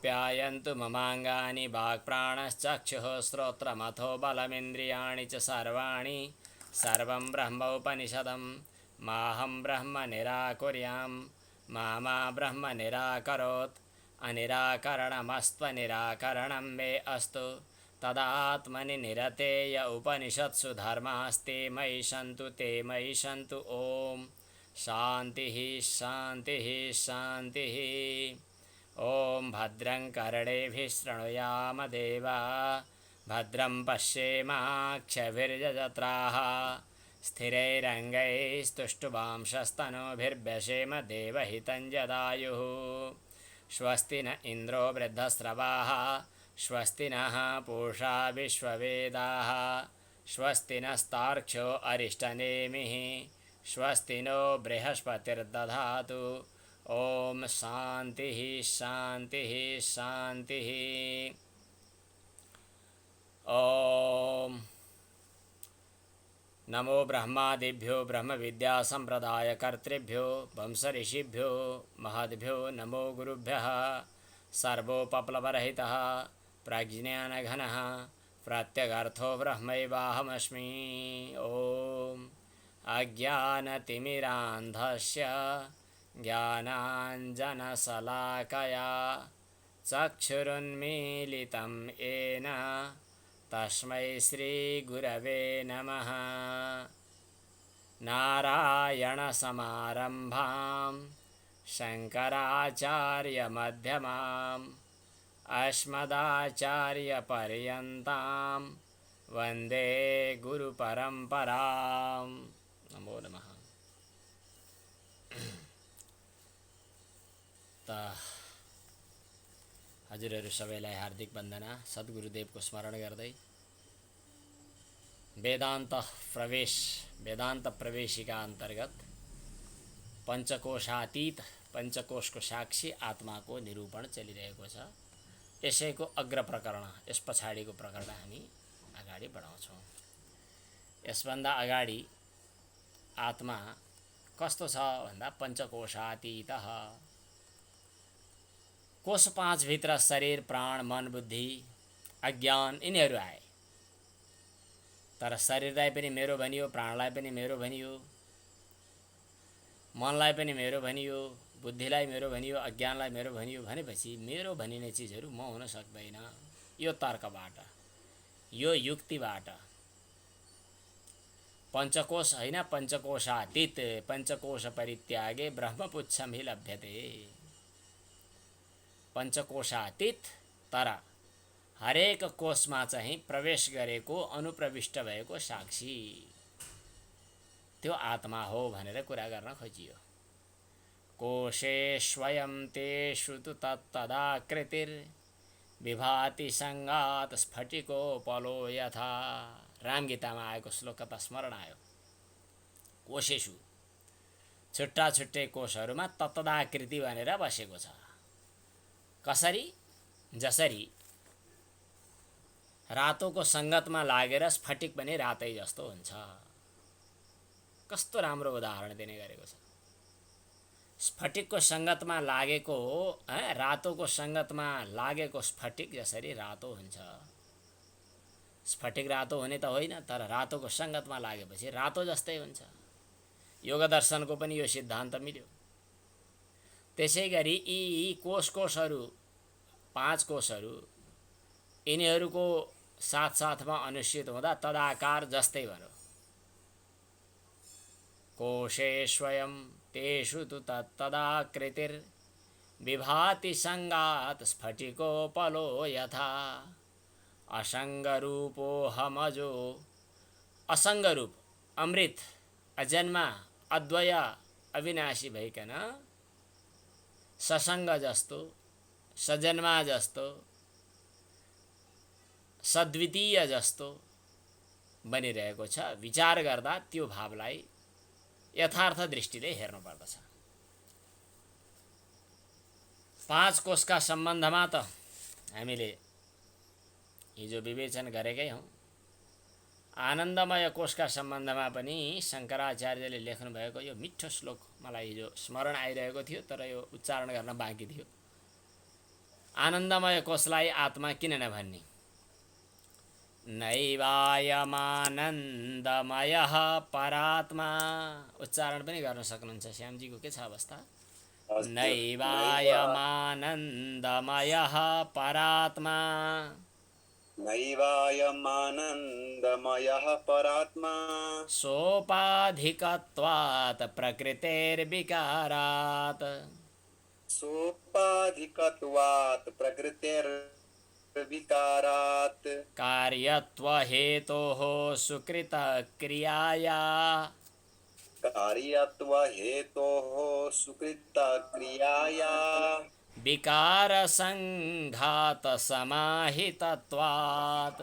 आप्यायन्तु ममाङ्गानि वाक्प्राणश्चक्षुः श्रोत्रमथो बलमिन्द्रियाणि च सर्वाणि सर्वं ब्रह्मोपनिषदं माहं ब्रह्म निराकुर्यां मा ब्रह्म निराकरोत् अनिराकरणमस्त्वनिराकरणं मे अस्तु तदात्मनि निरतेय उपनिषत्सु धर्मास्ते मयि सन्तु ते मयि सन्तु। ओम शान्तिः शान्तिः शान्तिः। ओम भद्रं कर्णेभिः शृणुयाम देवा भद्रं पश्येमाक्षभिर्यजत्राः स्थिरैरङ्गैस्तुष्टुवांशस्तनूभिर्व्यसेम देवहितं जदायुः। स्वस्ति न इन्द्रो वृद्धस्रवाः स्वस्ति नः पूषा विश्ववेदाः स्वस्ति नस्तार्क्ष्यो अरिष्टनेमिः स्वस्ति नो बृहस्पतिर्दधातु। ओम शान्तिः शान्तिः शान्तिः। ओम नमो ब्रह्मादिभ्यो ब्रह्मविद्यासम्प्रदायकर्तृभ्यो वंशऋषिभ्यो महद्भ्यो नमो गुरुभ्यः। सर्वोपप्लवरहितः प्रज्ञानघनः प्रत्यगर्थो ब्रह्मैवाहमस्मि। ओम अज्ञानतिमिरान्धस्य ज्ञानाञ्जनशलाकया चक्षुरुन्मीलितं येन तस्मै श्रीगुरवे नमः। नारायणसमारम्भां शङ्कराचार्यमध्यमाम् अस्मदाचार्यपर्यन्तां वन्दे गुरुपरम्परां। नमो नमः। हजुरहरू सबैलाई हार्दिक वन्दना। सद्गुरुदेवको स्मरण गर्दै वेदान्त प्रवेशिका अन्तर्गत पञ्चकोशातीत पञ्चकोशको साक्षी आत्माको निरूपण चलिरहेको छ। यसैको अग्र प्रकरण, यस पछाडिको प्रकरण हामी अगाडि बढाउँछौँ। यसभन्दा अगाडि आत्मा कस्तो छ भन्दा पञ्चकोशातीतः, कोश पाँच भित्र शरीर प्राण मन बुद्धि अज्ञान यिनीहरू आए। तर शरीरलाई पनि मेरो भनियो, प्राणलाई पनि मेरो भनियो, मनलाई पनि मेरो भनियो, बुद्धिलाई मेरो भनियो, अज्ञानलाई मेरो भनियो भनेपछि मेरो भनिने चिजहरू म हुन सक्दैन। यो तर्कबाट, यो युक्तिबाट पञ्चकोश होइन पञ्चकोशातीत पञ्चकोश परित्यागे ब्रह्मपुच्छं हि लभ्यते। पञ्चकोशातीत तर हरेक कोशमा चाहिँ प्रवेश गरेको अनुप्रविष्ट भएको साक्षी त्यो आत्मा हो भनेर कुरा गर्न खोजियो। कोशे स्वयं तेषु तु तत्तदाकृतिर् विभाति संगात स्फटिको पलो यथा। रामगीतामा आएको श्लोक त स्मरण आयो। कोशेषु छुट्टा छुट्टै कोशहरूमा तत्तदाकृति भनेर बसेको छ। कसरी? जसरी रातोको संगतमा लागेर स्फटिक पनि रातै जस्तो हुन्छ। कस्तो राम्रो उदाहरण दिने गरेको छ। स्फटिकको संगतमा लागेको रातोको संगतमा लागेको स्फटिक जसरी रातो हुन्छ। स्फटिक रातो हुने त होइन, तर रातोको संगतमा लागेपछि रातो जस्तै हुन्छ। योग दर्शनको पनि यो सिद्धान्त मिल्यो। त्यसैगरी यी कोशहरू पाँच कोशहरू यिनीहरूको साथसाथमा अनुष्ठित हुँदा तदाकार जस्तै भनौँ। कोशे स्वयं तेषु तु तत्तदाकृतिर् विभाति संगात स्फटिको पलो यथा। असंगरूपोऽहमजो, असंगरूप अमृत अजन्मा अद्वय अविनाशी भइकन ससंग जस्तो सजन्मा जस्तो सद्वितीय जस्तो बनिरहेको छ। विचार गर्दा त्यो भावलाई यथार्थ दृष्टिले हेर्नुपर्दछ। पाँच कोशका सम्बन्धमा त हामीले हिजो विवेचन गरेकै हौँ। आनन्दमय कोशका सम्बन्धमा पनि शङ्कराचार्यले लेख्नु भएको यो मिठो श्लोक मलाई हिजो स्मरण आइरहेको थियो, तर यो उच्चारण गर्न बाँकी थियो। आनन्दमय कोषलाई आत्मा किन नभन्ने? नैवायमानन्दमयः परात्मा। उच्चारण पनि गर्न सक्नुहुन्छ श्यामजीको, के छ अवस्था? नैवायमानन्दमयः परात्मा। नैवायमानन्दमयः परात्मा। सोपाधिकत्वात् प्रकृतेर्विकारात्। सोपाधिकत्वात् प्रकृतेर्विकारात्। कार्यत्वहेतोः सुकृतक्रियाया। कार्यत्वहेतोः सुकृतक्रियाया। विकारसङ्घातसमाहितत्वात्।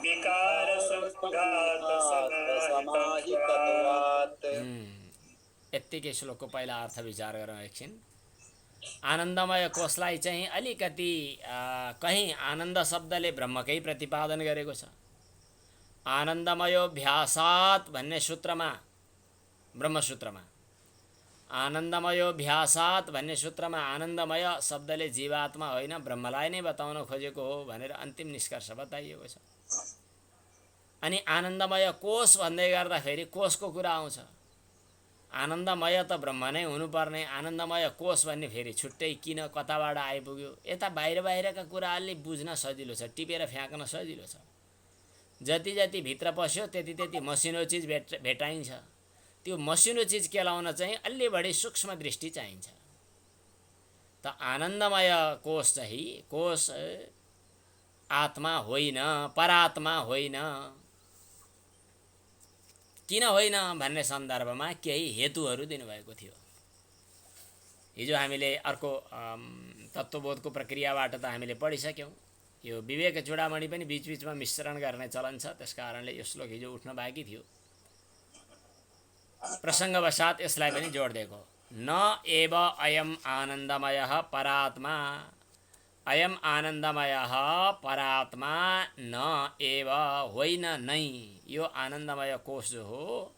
विकारसङ्घातसमाहितत्वात्। यत्तिकै श्लोकको पहिला अर्थ विचार गरौँ एकछिन। आनन्दमय कोषलाई चाहिँ अलिकति कहीँ आनन्द शब्दले ब्रह्मकै प्रतिपादन गरेको छ। आनन्दमयोभ्यासात् भन्ने सूत्रमा, ब्रह्मसूत्रमा आनन्दमयोभ्यासात् भन्ने सूत्रमा आनन्दमय शब्दले जीवात्मा होइन ब्रह्मलाई नै बताउन खोजेको हो भनेर अन्तिम निष्कर्ष बताइएको छ। अनि आनन्दमय कोष भन्दै गर्दाखेरि कोषको कुरा आउँछ। आनन्दमय त ब्रह्म नै हुनुपर्ने, आनन्दमय कोष भन्ने फेरि छुट्टै किन, कताबाट आइपुग्यो? यता बाहिर बाहिरका कुराहरूले बुझ्न सजिलो छ, टिपेर फ्याँक्न सजिलो छ। जति जति भित्र पस्यो त्यति त्यति मसिनो चिज भेटाइन्छ। त्यो मसिनो चिज केलाउन चाहिँ अलि बढी सूक्ष्म दृष्टि चाहिन्छ। त आनन्दमय कोष चाहिँ कोष आत्मा होइन, परात्मा होइन। किन होइन भन्ने सन्दर्भमा केही हेतुहरू दिनुभएको थियो। हिजो हामीले अर्को तत्त्वबोधको प्रक्रियाबाट त हामीले पढिसक्यौँ। यो विवेक चूडामणि पनि बीचबीचमा मिश्रण गर्ने चलन छ, त्यस कारणले यो श्लोक हिजो उठ्न बाँकी थियो। प्रसङ्गवशात् यसलाई पनि जोड दिएको। न एव अयम आनन्दमयः परात्मा। अयम आनन्दमयः परात्मा न एव, होइन नै। यो आनन्दमय कोष जो हो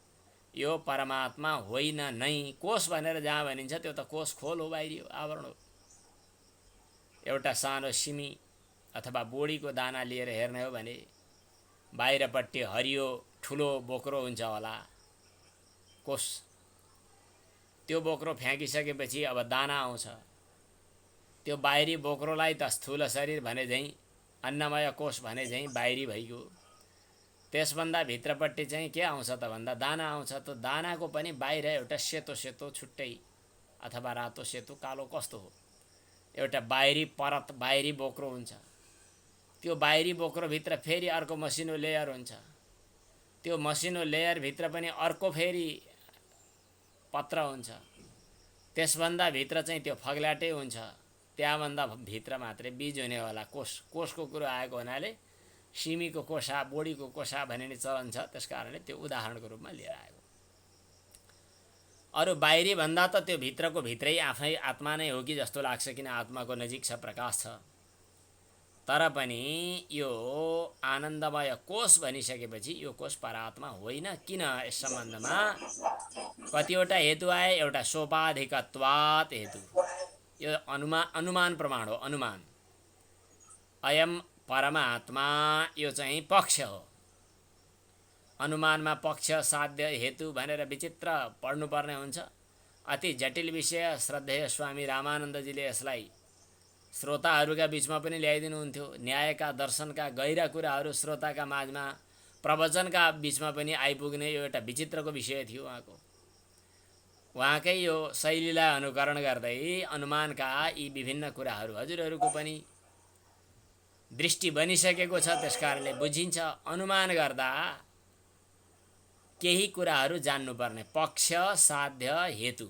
यो परमात्मा होइन नै। कोष भनेर जहाँ भनिन्छ त्यो त कोष खोल हो, बाहिरी हो, आवरण हो। एउटा सानो सिमी अथवा बोडीको दाना लिएर हेर्ने हो भने बाहिरपट्टि हरियो ठुलो बोक्रो हुन्छ होला कोष। त्यो बोक्रो फ्याँकिसकेपछि अब दाना आउँछ। त्यो बाहिरी बोक्रोलाई त स्थूल शरीर भने झैँ, अन्नमय कोष भने झैँ बाहिरी भइगयो। त्यसभन्दा भित्रपट्टि चाहिँ के आउँछ त भन्दा दाना आउँछ। त दानाको पनि बाहिर एउटा सेतो सेतो छुट्टै अथवा रातो सेतो कालो कस्तो हो, एउटा बाहिरी परत, बाहिरी बोक्रो हुन्छ। त्यो बाहिरी बोक्रोभित्र फेरि अर्को मसिनो लेयर हुन्छ। त्यो मसिनो लेयरभित्र पनि अर्को फेरि पत्र हुन्छ। त्यसभन्दा भित्र चाहिँ त्यो फग्लाटै हुन्छ। त्यहाँभन्दा भित्र मात्रै बीज हुने होला। कोषको कुरो आएको हुनाले सिमीको कोषा, बोडीको कोषा भनिने चलन छ, त्यस कारणले त्यो उदाहरणको रूपमा लिएर आएको। अरू बाहिरी भन्दा त त्यो भित्रको भित्रै आफै आत्मा नै हो कि जस्तो लाग्छ, किन आत्माको नजिक छ, प्रकाश छ। तर पनि यो आनन्दमय कोष भनिसकेपछि यो कोष परात्मा होइन। किन? यस सम्बन्धमा कतिवटा हेतु आए। एउटा सोपाधिकत्वात् हेतु, यो अनुमान प्रमाण हो। अनुमान अयम परमात्मा यो चाहिँ पक्ष हो। अनुमानमा पक्ष, साध्य, हेतु भनेर विचित्र पढ्नुपर्ने हुन्छ। अति जटिल विषय। श्रद्धेय स्वामी रामानन्दजीले यसलाई श्रोताहरूका बिचमा पनि ल्याइदिनुहुन्थ्यो। न्यायका, दर्शनका गहिरा कुराहरू श्रोताका माझमा, प्रवचनका बिचमा पनि आइपुग्ने यो एउटा विचित्रको विषय थियो उहाँको। उहाँकै यो शैलीलाई अनुकरण गर्दै अनुमानका यी विभिन्न कुराहरू हजुरहरूको पनि दृष्टि बनिसकेको छ। त्यसकारणले बुझिन्छ अनुमान गर्दा केही कुराहरू जान्नुपर्ने। पक्ष, साध्य, हेतु।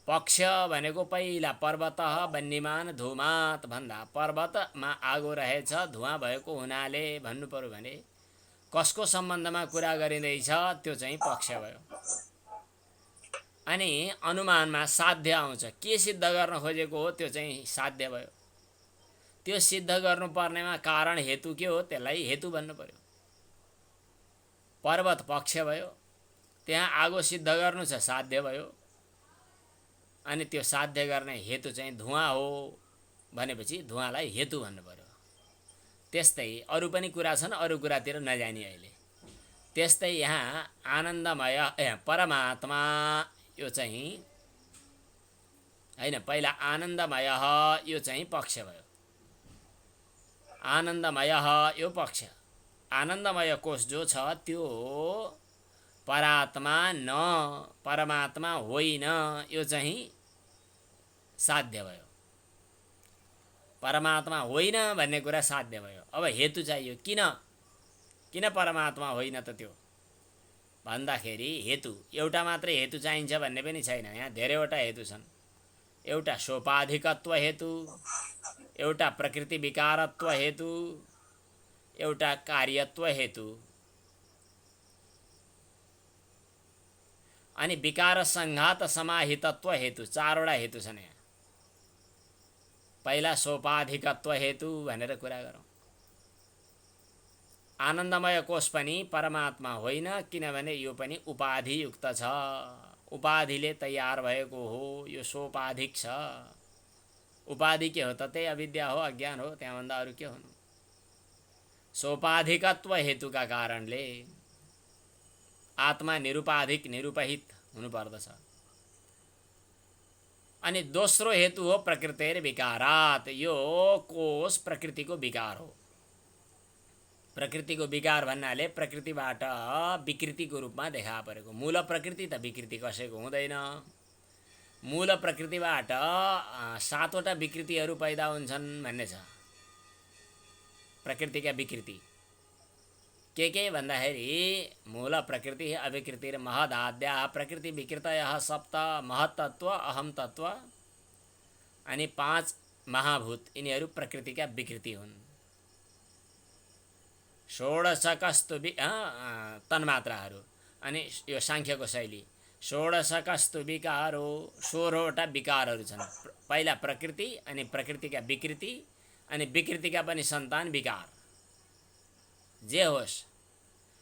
पक्ष भनेको पहिला पर्वतः वन्यमान धुमात भन्दा पर्वतमा आगो रहेछ, धुवा भएको हुनाले भन्नु पर्यो भने कसको सम्बन्धमा कुरा गरिँदैछ त्यो चाहिँ पक्ष भयो। अनि अनुमानमा साध्य आउँछ। के सिद्ध गर्न खोजेको हो त्यो चाहिँ साध्य भयो। त्यो सिद्ध गर्नुपर्नेमा कारण हेतु के हो त्यसलाई हेतु भन्नु पर्यो। पर्वत पक्ष भयो, त्यहाँ आगो सिद्ध गर्नु छ, साध्य भयो। अनि त्यो साध्य गर्ने हेतु चाहिँ धुवाँ हो भनेपछि धुवाँलाई हेतु भन्नु पर्यो। त्यस्तै अरू पनि कुरा छन्, अरू कुरातिर नजाने अहिले। त्यस्तै यहाँ आनन्दमय परमात्मा यो चाहिँ हैन, पहिला आनन्दमय यो चाहिँ पक्ष भयो, आनन्दमय यो पक्ष। आनन्दमय कोष जो छ त्यो परात्मा न परमात्मा होइन, यो चाहिँ साध्य भयो। परमात्मा होइन भन्ने कुरा साध्य भयो। अब हेतु चाहियो, किन परमात्मा होइन त त्यो भन्दाखेरि हेतु एउटा मात्रै हेतु चाहिन्छ भन्ने पनि छैन। यहाँ धेरैवटा हेतु छन्। एउटा सोपाधिकत्व हेतु, एउटा प्रकृति विकारत्व हेतु, एउटा कार्यत्व हेतु, अनि विकार संघात समाहितत्व हेतु, चारवटा हेतु छन् यहाँ। पहिला सोपाधिकत्व हेतु भनेर कुरा गरौँ। आनन्दमय कोष पनि परमात्मा होइन, किनभने यो पनि उपाधियुक्त छ, उपाधिले तयार भएको हो, यो सोपाधिक छ। उपाधि के हो त? त्यही अविद्या हो, अज्ञान हो, त्यहाँभन्दा अरू के हुनु? सोपाधिकत्व हेतुका कारणले आत्मा निरुपाधिक निरुपहित हुनुपर्दछ। अनि दोस्रो हेतु हो प्रकृतिर विकारात, यो कोष प्रकृतिको विकार हो। प्रकृतिको विकार भन्नाले प्रकृतिबाट विकृतिको रूपमा देखा परेको। मूल प्रकृति त विकृति कसैको हुँदैन। मूल प्रकृतिबाट 7वटा विकृतिहरू पैदा हुन्छन् भन्ने छ। प्रकृतिका विकृति के भन्दाखेरि मूल प्रकृति अविकृतिर महदाद्या प्रकृति विकृतयः सप्त महत्तत्व अहम तत्व अनि 5 महाभूत, यिनीहरू प्रकृतिका विकृति हुन्। 16 कस्तुबी तन्मात्राहरू, अनि यो सांख्यको शैली 16 कस्तुबिकारो, 16वटा विकारहरू छन्। पहिला प्रकृति, अनि प्रकृतिका विकृति, अनि विकृतिका पनि सन्तान विकार। जे होस्,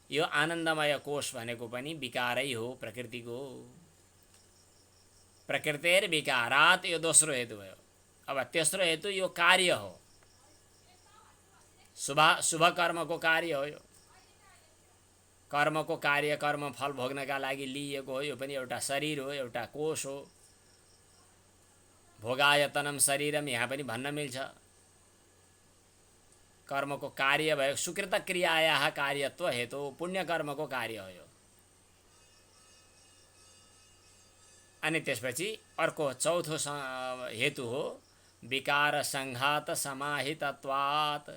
यो आनन्दमय कोष भनेको पनि विकारै हो प्रकृतिको। प्रकृतिर विकारात यो दोस्रो हेतु भयो। अब तेस्रो हेतु यो कार्य हो, शुभ कर्मको कार्य हो। यो कर्मको कार्य, कर्म फल भोग्नका लागि लिएको हो। यो पनि एउटा शरीर हो, एउटा कोष हो। भोगायतनम शरीरम यहाँ पनि भन्न मिल्छ। कर्मको कार्य भयो। सुकृत क्रियाया कार्यत्व हेतु, पुण्य कर्मको कार्य हो यो। अनि त्यसपछि अर्को चौथो हेतु हो विकार संघात समाहितत्वात्,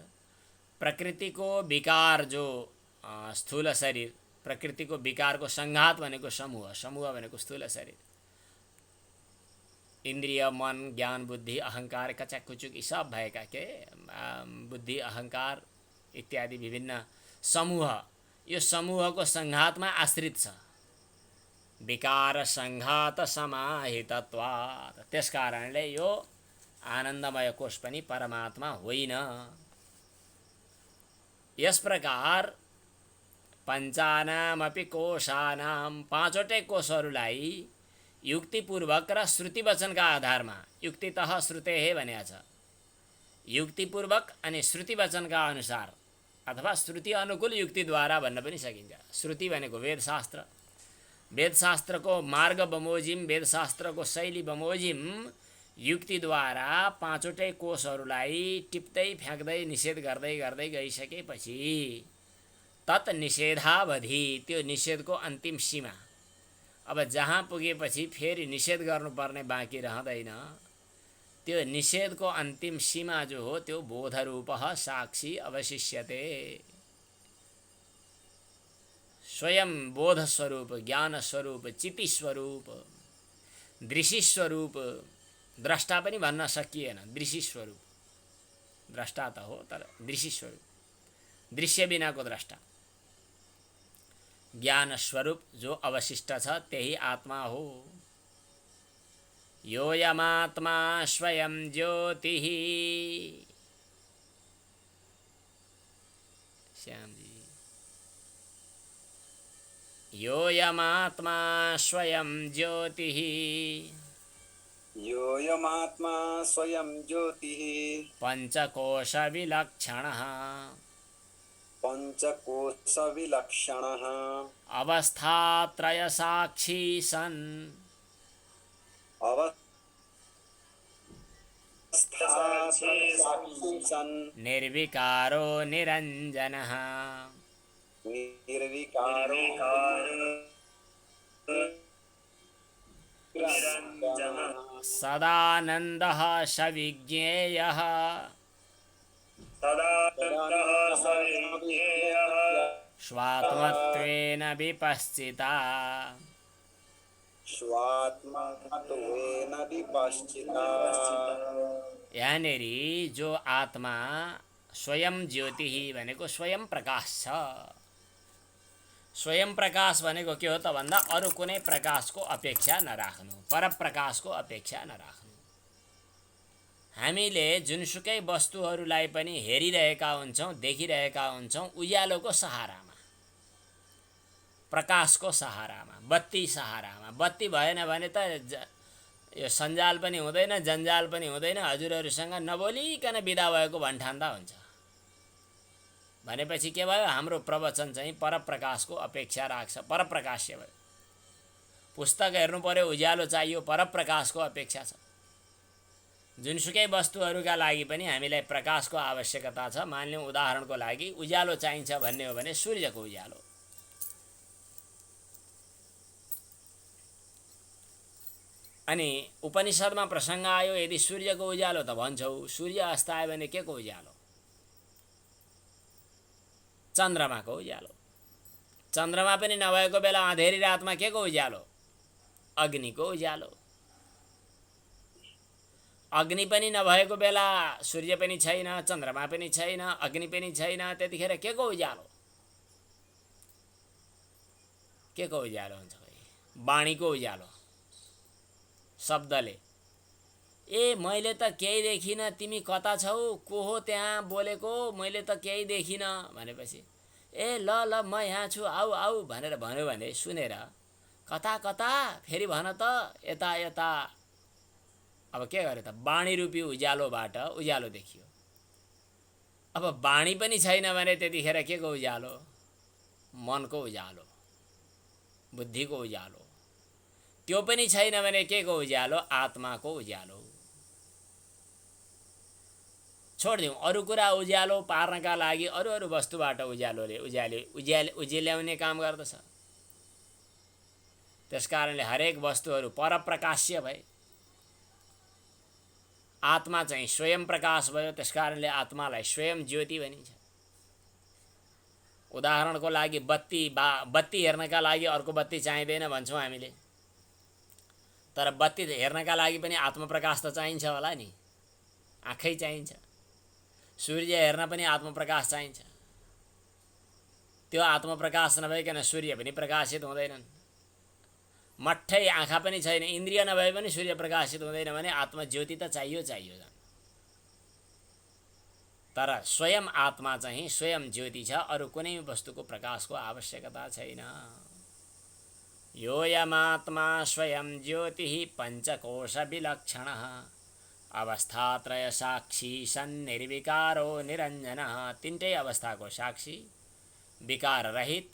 प्रकृतिको विकार जो स्थूल शरीर, प्रकृतिको विकारको संघात भनेको समूह, समूह भनेको स्थूल शरीर, इन्द्रिय मन ज्ञान बुद्धि अहंकार कचाक कुचुक यी सब भएका के बुद्धि अहंकार इत्यादि विभिन्न समूह, यो समूहको संघातमा आश्रित छ। विकार संघात समाहितत्वात्, त्यसकारणले यो आनन्दमय कोष पनि परमात्मा होइन। यस प्रकार पञ्चानामपि कोशानाम, 5वटै कोषहरूलाई युक्तिपूर्वक र श्रुति वचनका आधारमा, युक्तितः श्रुतेः भनेको छ। युक्तिपूर्वक अनि श्रुति वचनका अनुसार अथवा श्रुति अनुकूल युक्तिद्वारा भन्न पनि सकिन्छ। श्रुति भनेको वेदशास्त्र, वेदशास्त्रको मार्ग बमोजिम, वेदशास्त्रको शैली बमोजिम युक्तिद्वारा 5वटै कोषहरूलाई टिप्दै फ्याँक्दै निषेध गर्दै गर्दै गइसकेपछि तत् निषेधावधि, त्यो निषेधको अन्तिम सीमा, अब जहाँ पुगेपछि फेरि निषेध गर्नुपर्ने बाँकी रहँदैन। त्यो निषेधको अन्तिम सीमा जो हो त्यो बोधरूपः साक्षी अवशिष्यते। स्वयं बोध स्वरूप, ज्ञान स्वरूप, चिति स्वरूप, दृश्य स्वरूप, द्रष्टा पनि भन्न सकिएन, दृश्य स्वरूप, द्रष्टा त हो तर दृश्य स्वरूप, दृश्य बिनाको द्रष्टा, ज्ञान स्वरूप जो अवशिष्ट छ त्यही आत्मा हो। योयमात्मा स्वयं ज्योतिः, श्यामजी, योयमात्मा स्वयं ज्योतिः योऽयमात्मा स्वयं ज्योतिः पञ्चकोशविलक्षणः पञ्चकोशविलक्षणः अवस्थात्रयसाक्षी सन् अवस्थासाक्षी सन् निर्विकारो निरञ्जनः निर्विकारो निरञ्जनः सदानन्दः सविज्ञेयः स्वात्मत्वेन विपश्चिता स्वात्मत्वेन विपश्चिता। यहाँनेरि जो आत्मा स्वयं ज्योति भनेको स्वयं प्रकाश छ। स्वयं प्रकाश भनेको के हो त भन्दा अरू कुनै प्रकाशको अपेक्षा नराख्नु, परप्रकाशको अपेक्षा नराख्नु। हामीले जुनसुकै वस्तुहरूलाई पनि हेरिरहेका हुन्छौँ, देखिरहेका हुन्छौँ उज्यालोको सहारामा, प्रकाशको सहारामा, बत्ती सहारामा। बत्ती भएन भने त यो सञ्जाल पनि हुँदैन, जन्जाल पनि हुँदैन। हजुरहरूसँग नबोलिकन बिदा भएको भन्ठान्दा हुन्छ। भनेपछि के भयो? हाम्रो प्रवचन चाहिँ परप्रकाशको अपेक्षा राख्छ, परप्रकाश्य भयो। पुस्तक हेर्नु पर्यो, उज्यालो चाहियो, परप्रकाशको अपेक्षा छ। जुनसुकै वस्तुहरूका लागि पनि हामीलाई प्रकाशको आवश्यकता छ। मानिलिउँ उदाहरणको लागि उज्यालो चाहिन्छ भन्ने हो भने सूर्यको उज्यालो। अनि उपनिषदमा प्रसङ्ग आयो, यदि सूर्यको उज्यालो त भन्छौ, सूर्य अस्तायो भने के को उज्यालो? चन्द्रमाको उज्यालो। चन्द्रमा पनि नभएको बेला अँधेरी रातमा के को उज्यालो? अग्निको उज्यालो। अग्नि पनि नभएको बेला सूर्य पनि छैन, चन्द्रमा पनि छैन, अग्नि पनि छैन, त्यतिखेर के को उज्यालो? के को उज्यालो हुन्छ भाइ? वाणीको उज्यालो। शब्दले ए मैले त केही देखिनँ, तिमी कता छौ, को हो त्यहाँ बोलेको, मैले त केही देखिनँ भनेपछि ए ल ल म यहाँ छु, आऊ आऊ भनेर भन्यो भने सुनेर कता कता फेरि भन त, यता यता। अब के गर्यो त? वाणी रूपी उज्यालोबाट उज्यालो देखियो। अब वाणी पनि छैन भने त्यतिखेर के को उज्यालो? मनको उज्यालो, बुद्धिको उज्यालो। त्यो पनि छैन भने के को उज्यालो? आत्माको उज्यालो। छोडिदिउँ, अरू कुरा उज्यालो पार्नका लागि अरू अरू वस्तुबाट उज्यालोले उज्याल्याउने काम गर्दछ। त्यसकारणले हरेक वस्तुहरू परप्रकाश्य भए। आत्मा चाहिँ स्वयं प्रकाश भयो, त्यसकारणले आत्मालाई स्वयं ज्योति भनिन्छ। उदाहरणको लागि बत्ती हेर्नका लागि अर्को बत्ती चाहिँदैन भन्छौँ हामीले, तर बत्ती हेर्नका लागि पनि आत्मप्रकाश त चाहिन्छ होला नि, आँखै चाहिन्छ। सूर्य हेर्न पनि आत्मप्रकाश चाहिन्छ। त्यो आत्मप्रकाश नभइकन सूर्य पनि प्रकाशित हुँदैनन्। मठ्ठै आँखा पनि छैन, इन्द्रिय नभए पनि सूर्य प्रकाशित हुँदैन भने आत्मज्योति त चाहियो चाहियो। तर स्वयं आत्मा चाहिँ स्वयं ज्योति छ, अरू कुनै वस्तुको प्रकाशको आवश्यकता छैन। योऽयमात्मा स्वयं ज्योतिः पञ्चकोशविलक्षणः अवस्थात्रय साक्षी सन्निर्विकारो निरञ्जनः। तीनटै अवस्थाको साक्षी, विकार रहित,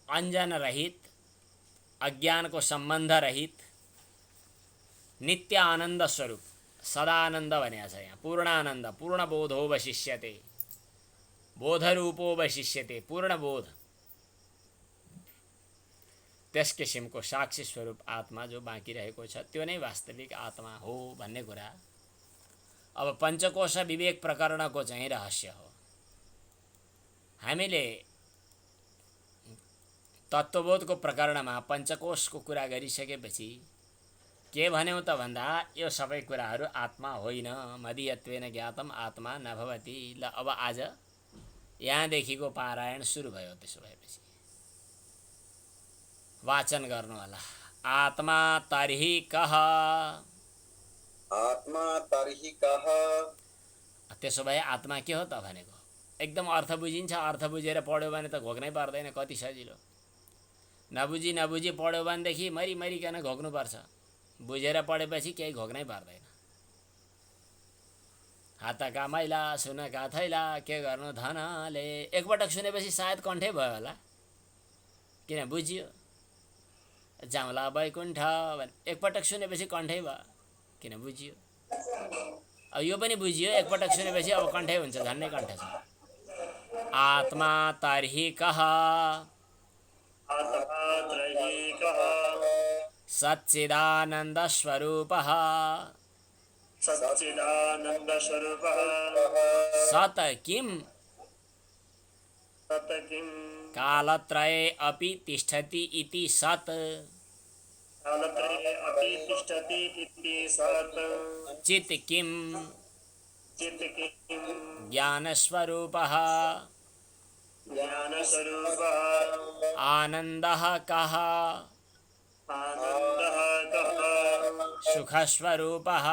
अञ्जन रहित, अज्ञानको सम्बन्ध रहित, नित्य आनन्द स्वरूप, सदानन्द भनेको छ यहाँ। पूर्णानन्द, पूर्णबोधो वशिष्यते, बोधरूपो वशिष्यते, पूर्णबोध। त्यस किसिमको साक्षी स्वरूप आत्मा जो बाँकी रहेको छ त्यो नै वास्तविक आत्मा हो भन्ने कुरा अब पञ्चकोश विवेक प्रकरणको चाहिँ रहस्य हो। हामीले तत्त्वबोधको प्रकरणमा पञ्चकोशको कुरा गरिसकेपछि के भन्यौँ त भन्दा यो सबै कुराहरू आत्मा होइन, मदीयत्वेन ज्ञातम आत्मा न भवति। ल अब आज यहाँदेखिको पारायण सुरु भयो। त्यसो भएपछि वाचन गर्नु होला। आत्मा तर्हि कः? आत्मा तर्हि कः? त्यसो भए आत्मा के हो त भनेको एकदम अर्थ बुझिन्छ। अर्थ बुझेर पढ्यो भने त घोक्नै पर्दैन, कति सजिलो। नबुझी पढ्यो भनेदेखि मरिकन घोक्नुपर्छ। बुझेर पढेपछि केही घोक्नै पर्दैन। हातका मैला सुनका थैला के गर्नु धनले, एकपटक सुनेपछि सायद कण्ठै भयो होला, किन बुझियो। जाउँला बैकुण्ठ एकपटक सुनेपछि कण्ठै भयो, किन बुझियो। अब यो पनि बुझियो, एकपटक सुनेपछि अब कण्ठै हुन्छ, झन्नै कण्ठ छ। आत्मा तर्हि कः सच्चिदानन्द स्वरूपः सत् किं कालत्रये अपि तिष्ठति इति सत् चित् किं ज्ञानस्वरूपः आनन्दः कः सुखस्वरूपः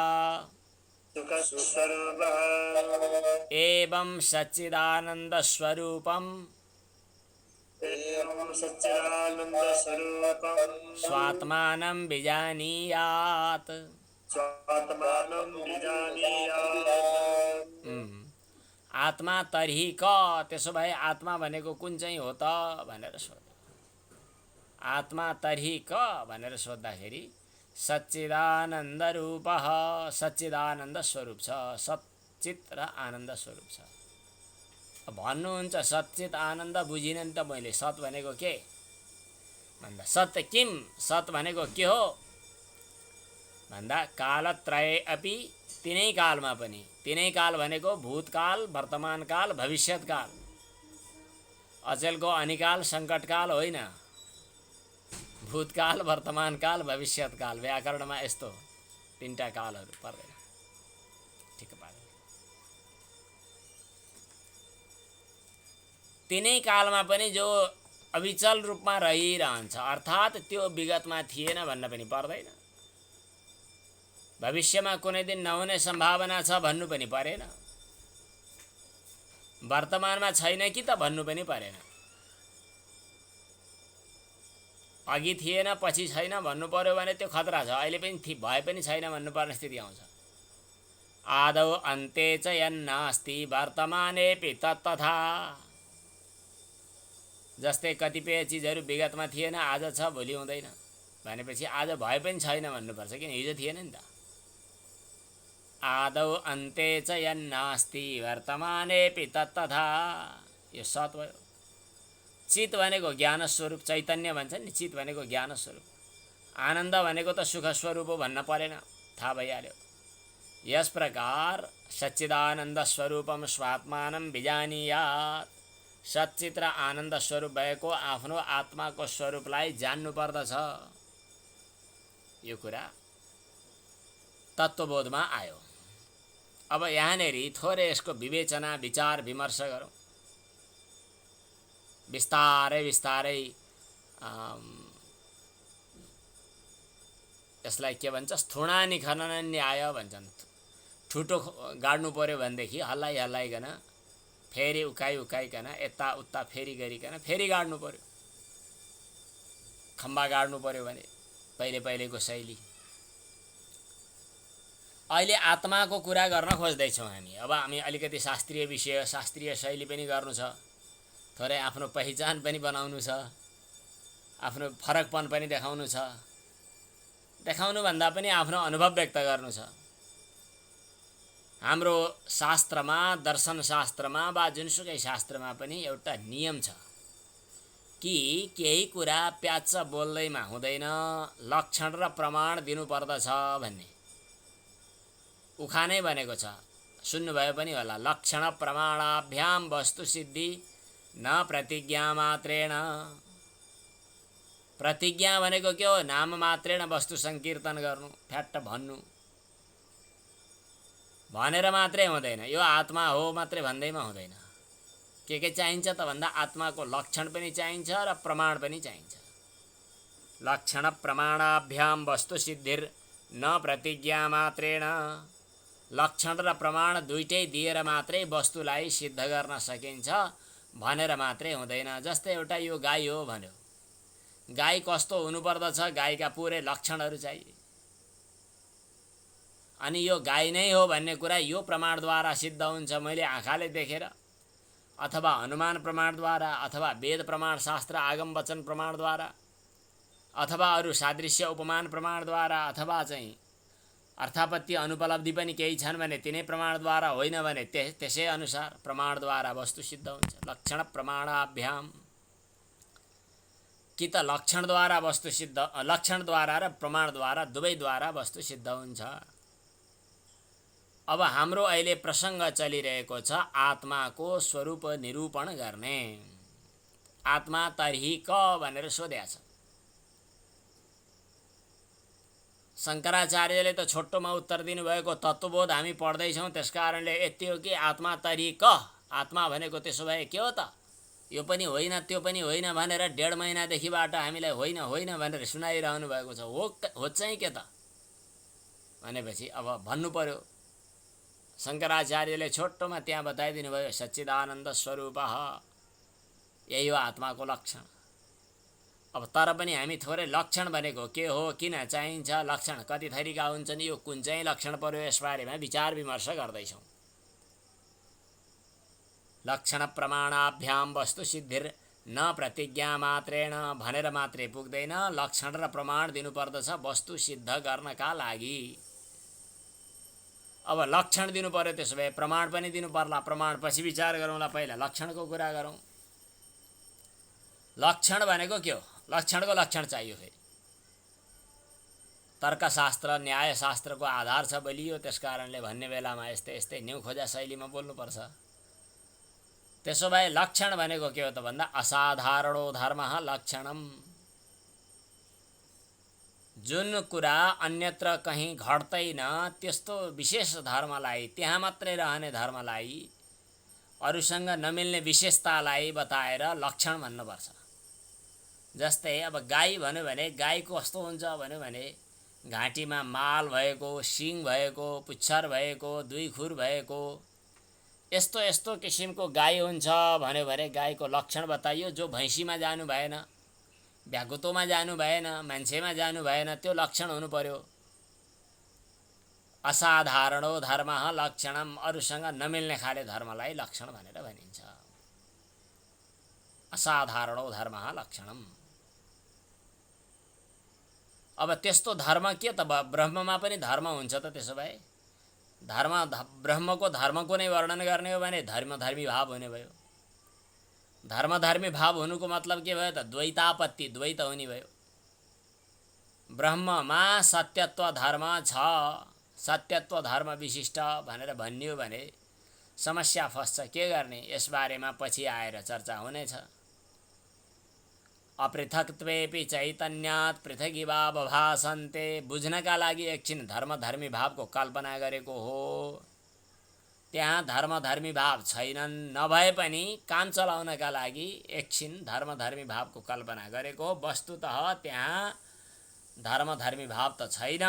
एवं सच्चिदानन्दस्वरूपं स्वात्मानं विजानीयात्। आत्मा तर्हि क, त्यसो भए आत्मा भनेको कुन चाहिँ हो त भनेर सोध्यो। आत्मा तर्हि क भनेर सोद्धाखेरि सच्चिदानन्द रूपः, सच्चिदानन्द स्वरूप छ, सच्चित र आनन्द स्वरूप छ। भन्नुहुन्छ सच्चित आनन्द बुझिनँ नि त मैले, सत् भनेको के भन्दा सत् किम, सत् भनेको के हो भन्दा कालत्रये अपि, तिनै कालमा पनि, तिनै काल भनेको भूतकाल, वर्तमानकाल, भविष्यत्काल, अचेलको अनिकाल सङ्कटकाल होइन। भूतकाल, वर्तमानकाल, भविष्यत्काल, व्याकरणमा यस्तो तीनटा कालहरू पर्दैन। ठिक पार्दैन। तिनै कालमा पनि जो अविचल रूपमा रहिरहन्छ, अर्थात् त्यो विगतमा थिएन भन्न पनि पर्दैन, भविष्यमा कुनै दिन नहुने सम्भावना छ भन्नु पनि परेन, वर्तमानमा छैन कि त भन्नु पनि परेन। अघि थिएन पछि छैन भन्नु पर्यो भने त्यो खतरा छ, अहिले पनि भए पनि छैन भन्नुपर्ने स्थिति आउँछ। आदौ अन्ते च यन्नास्ति वर्तमानेऽपि तत्तथा। जस्तै कतिपय चिजहरू विगतमा थिएन, आज छ भोलि हुँदैन भनेपछि आज भए पनि छैन भन्नुपर्छ, किन हिजो थिएन नि त। आदौ अन्ते च यन्नास्ति वर्तमानेऽपि तत्तथा, यो सत् भयो। चित भनेको ज्ञान स्वरूप, चैतन्य भन्छ नि, चित भनेको ज्ञान स्वरूप। आनन्द भनेको त सुख स्वरूप हो भन्न परेन, थाहा भइहाल्यो। यस प्रकार सच्चिदानन्द स्वरूपम स्वात्मानं विजानीयात्, सच्चित र आनन्द स्वरूप भएको आफ्नो आत्माको स्वरूपलाई जान्नु पर्दछ। यो कुरा तत्त्वबोधमा आयो। अब यहाँनेरि थोरै यसको विवेचना, विचार, विमर्श गरौँ। बिस्तारै बिस्तारै यसलाई के भन्छ, स्थूणानि खनन न्याय भन्छन्। ठुटो गाड्नु पर्यो भनेदेखि हल्लाइ हल्लाइकन, फेरि उकाइकन, यता उता फेरि गरिकन फेरि गाड्नु पर्यो। खम्बा गाड्नु पर्यो भने पहिलेको शैली। अहिले आत्माको कुरा गर्न खोज्दैछौँ हामी। अब हामी अलिकति शास्त्रीय विषय, शास्त्रीय शैली पनि गर्नु छ, थोरै आफ्नो पहिचान पनि बनाउनु छ, आफ्नो फरकपन पनि देखाउनु छ। देखाउनु भन्दा पनि आफ्नो अनुभव व्यक्त गर्नु छ। हाम्रो शास्त्रमा, दर्शन शास्त्रमा वा जुनसुकै शास्त्रमा पनि एउटा नियम छ कि केही कुरा प्याच्च बोल्दैमा हुँदैन, लक्षण र प्रमाण दिनुपर्दछ भन्ने उखानै बनेको छ। सुन्नुभयो पनि होला, लक्षण प्रमाणाभ्याम वस्तु सिद्धि न प्रतिज्ञा मात्रेण। प्रतिज्ञा भनेको के हो? नाम मात्रेण वस्तु संकीर्तन गर्नु, फ्याट्ट भन्नु, भनेर मात्रै हुँदैन। यो आत्मा हो मात्रै भन्दैमा हुँदैन। के चाहिन्छ त भन्दा आत्माको लक्षण पनि चाहिन्छ र प्रमाण पनि चाहिन्छ। लक्षण प्रमाणाभ्याम वस्तु सिद्धिर न प्रतिज्ञा मात्रेण। लक्षण र प्रमाण दुईटै दिएर मात्रै वस्तुलाई सिद्ध गर्न सकिन्छ भनेर मात्रै हुँदैन। जस्तै एउटा यो गाई हो भन्यो, गाई कस्तो हुनुपर्दछ, गाईका पुरै लक्षणहरू चाहिए। अनि यो गाई नै हो भन्ने कुरा यो प्रमाणद्वारा सिद्ध हुन्छ, मैले आँखाले देखेर अथवा अनुमान प्रमाणद्वारा अथवा वेद प्रमाण शास्त्र आगम वचन प्रमाणद्वारा अथवा अरू सादृश्य उपमान प्रमाणद्वारा अथवा चाहिँ अर्थापत्ति अनुपलब्धि पनि केही छन् भने तिनै प्रमाणद्वारा होइन भने त्यसै अनुसार प्रमाणद्वारा वस्तु सिद्ध हुन्छ। लक्षण प्रमाणाभ्याम कि त लक्षणद्वारा वस्तु सिद्ध, लक्षणद्वारा र प्रमाणद्वारा दुवैद्वारा वस्तु सिद्ध हुन्छ। अब हाम्रो अहिले प्रसङ्ग चलिरहेको छ आत्माको स्वरूप निरूपण गर्ने। आत्मा तर्हि क भनेर सोधेको छ। शङ्कराचार्यले त छोटोमा उत्तर दिनुभएको तत्त्वबोध हामी पढ्दैछौँ, त्यस कारणले यति हो कि आत्मा तर्हि क, आत्मा भनेको त्यसो भए के हो त, यो पनि होइन त्यो पनि होइन भनेर 1.5 महिनादेखिबाट हामीलाई होइन होइन भनेर सुनाइरहनु भएको छ। हो चाहिँ के त भनेपछि अब भन्नु पर्यो। शङ्कराचार्यले छोटोमा त्यहाँ बताइदिनु भयो सच्चिदानन्द स्वरूप, यही हो आत्माको लक्षण। अब तर पनि हामी थोरै लक्षण भनेको के हो, किन चाहिन्छ, लक्षण कति थरीका हुन्छन्, यो कुन चाहिँ लक्षण पर्यो, यसबारेमा विचार विमर्श गर्दैछौँ। लक्षण प्रमाणाभ्याम वस्तु सिद्धिर न प्रतिज्ञा मात्रेण भनेर मात्रै पुग्दैन, लक्षण र प्रमाण दिनुपर्दछ वस्तु सिद्ध गर्नका लागि। अब लक्षण दिनु पर्यो, त्यसो भए प्रमाण पनि दिनु पर्ला। प्रमाण पछि विचार गरौँला, पहिला लक्षणको कुरा गरौँ। लक्षण भनेको के हो, लक्षणको लक्षण चाहियो। फेरि तर्कशास्त्र न्यायशास्त्रको आधार छ बलियो, त्यस कारणले भन्ने बेलामा यस्तै यस्तै न्यु खोजा शैलीमा बोल्नुपर्छ। त्यसो भए लक्षण भनेको के हो त भन्दा असाधारणो धर्म लक्षणम, जुन कुरा अन्यत्र कहीँ घट्दैन त्यस्तो विशेष धर्मलाई, त्यहाँ मात्रै रहने धर्मलाई, अरूसँग नमिल्ने विशेषतालाई बताएर लक्षण भन्नुपर्छ। जस्तै अब गाई भन्यो भने गाईको कस्तो हुन्छ भन्यो भने घाँटीमा माल भएको, सिङ भएको, पुच्छर भएको, 2 खुर भएको, यस्तो यस्तो किसिमको गाई हुन्छ भन्यो भने गाईको लक्षण बताइयो। जो भैँसीमा जानु भएन, भ्यागुतोमा जानु भएन, मान्छेमा जानु भएन, त्यो लक्षण हुनु पर्यो। असाधारणो धर्म लक्षणम, अरूसँग नमिल्ने खाले धर्मलाई लक्षण भनेर भनिन्छ। असाधारणो धर्म लक्षणम। अब त्यस्तो धर्म के त, ब्रह्ममा पनि धर्म हुन्छ त। त्यसो भए धर्म, ब्रह्मको धर्मको नै वर्णन गर्ने हो भने धर्मधर्मी भाव हुने भयो। धर्मधर्मी भाव हुनुको मतलब के भयो त, द्वैतापत्ति, द्वैत हुने भयो। ब्रह्ममा सत्यत्व धर्म छ, सत्यत्व धर्म विशिष्ट भनेर भनियो भने समस्या फस्छ। के गर्ने, यसबारेमा पछि आएर चर्चा हुनेछ। अपृथक्त्वेपि चैतन्यात् पृथगिवा भासन्ते, बुझ्नका लागि एकछिन धर्मधर्मी भावको कल्पना गरेको हो। त्यहाँ धर्मधर्मी भाव छैनन्, नभए पनि काम चलाउनका लागि एकछिन धर्मधर्मी भावको कल्पना गरेको हो। वस्तुतः त्यहाँ धर्मधर्मी भाव त छैन।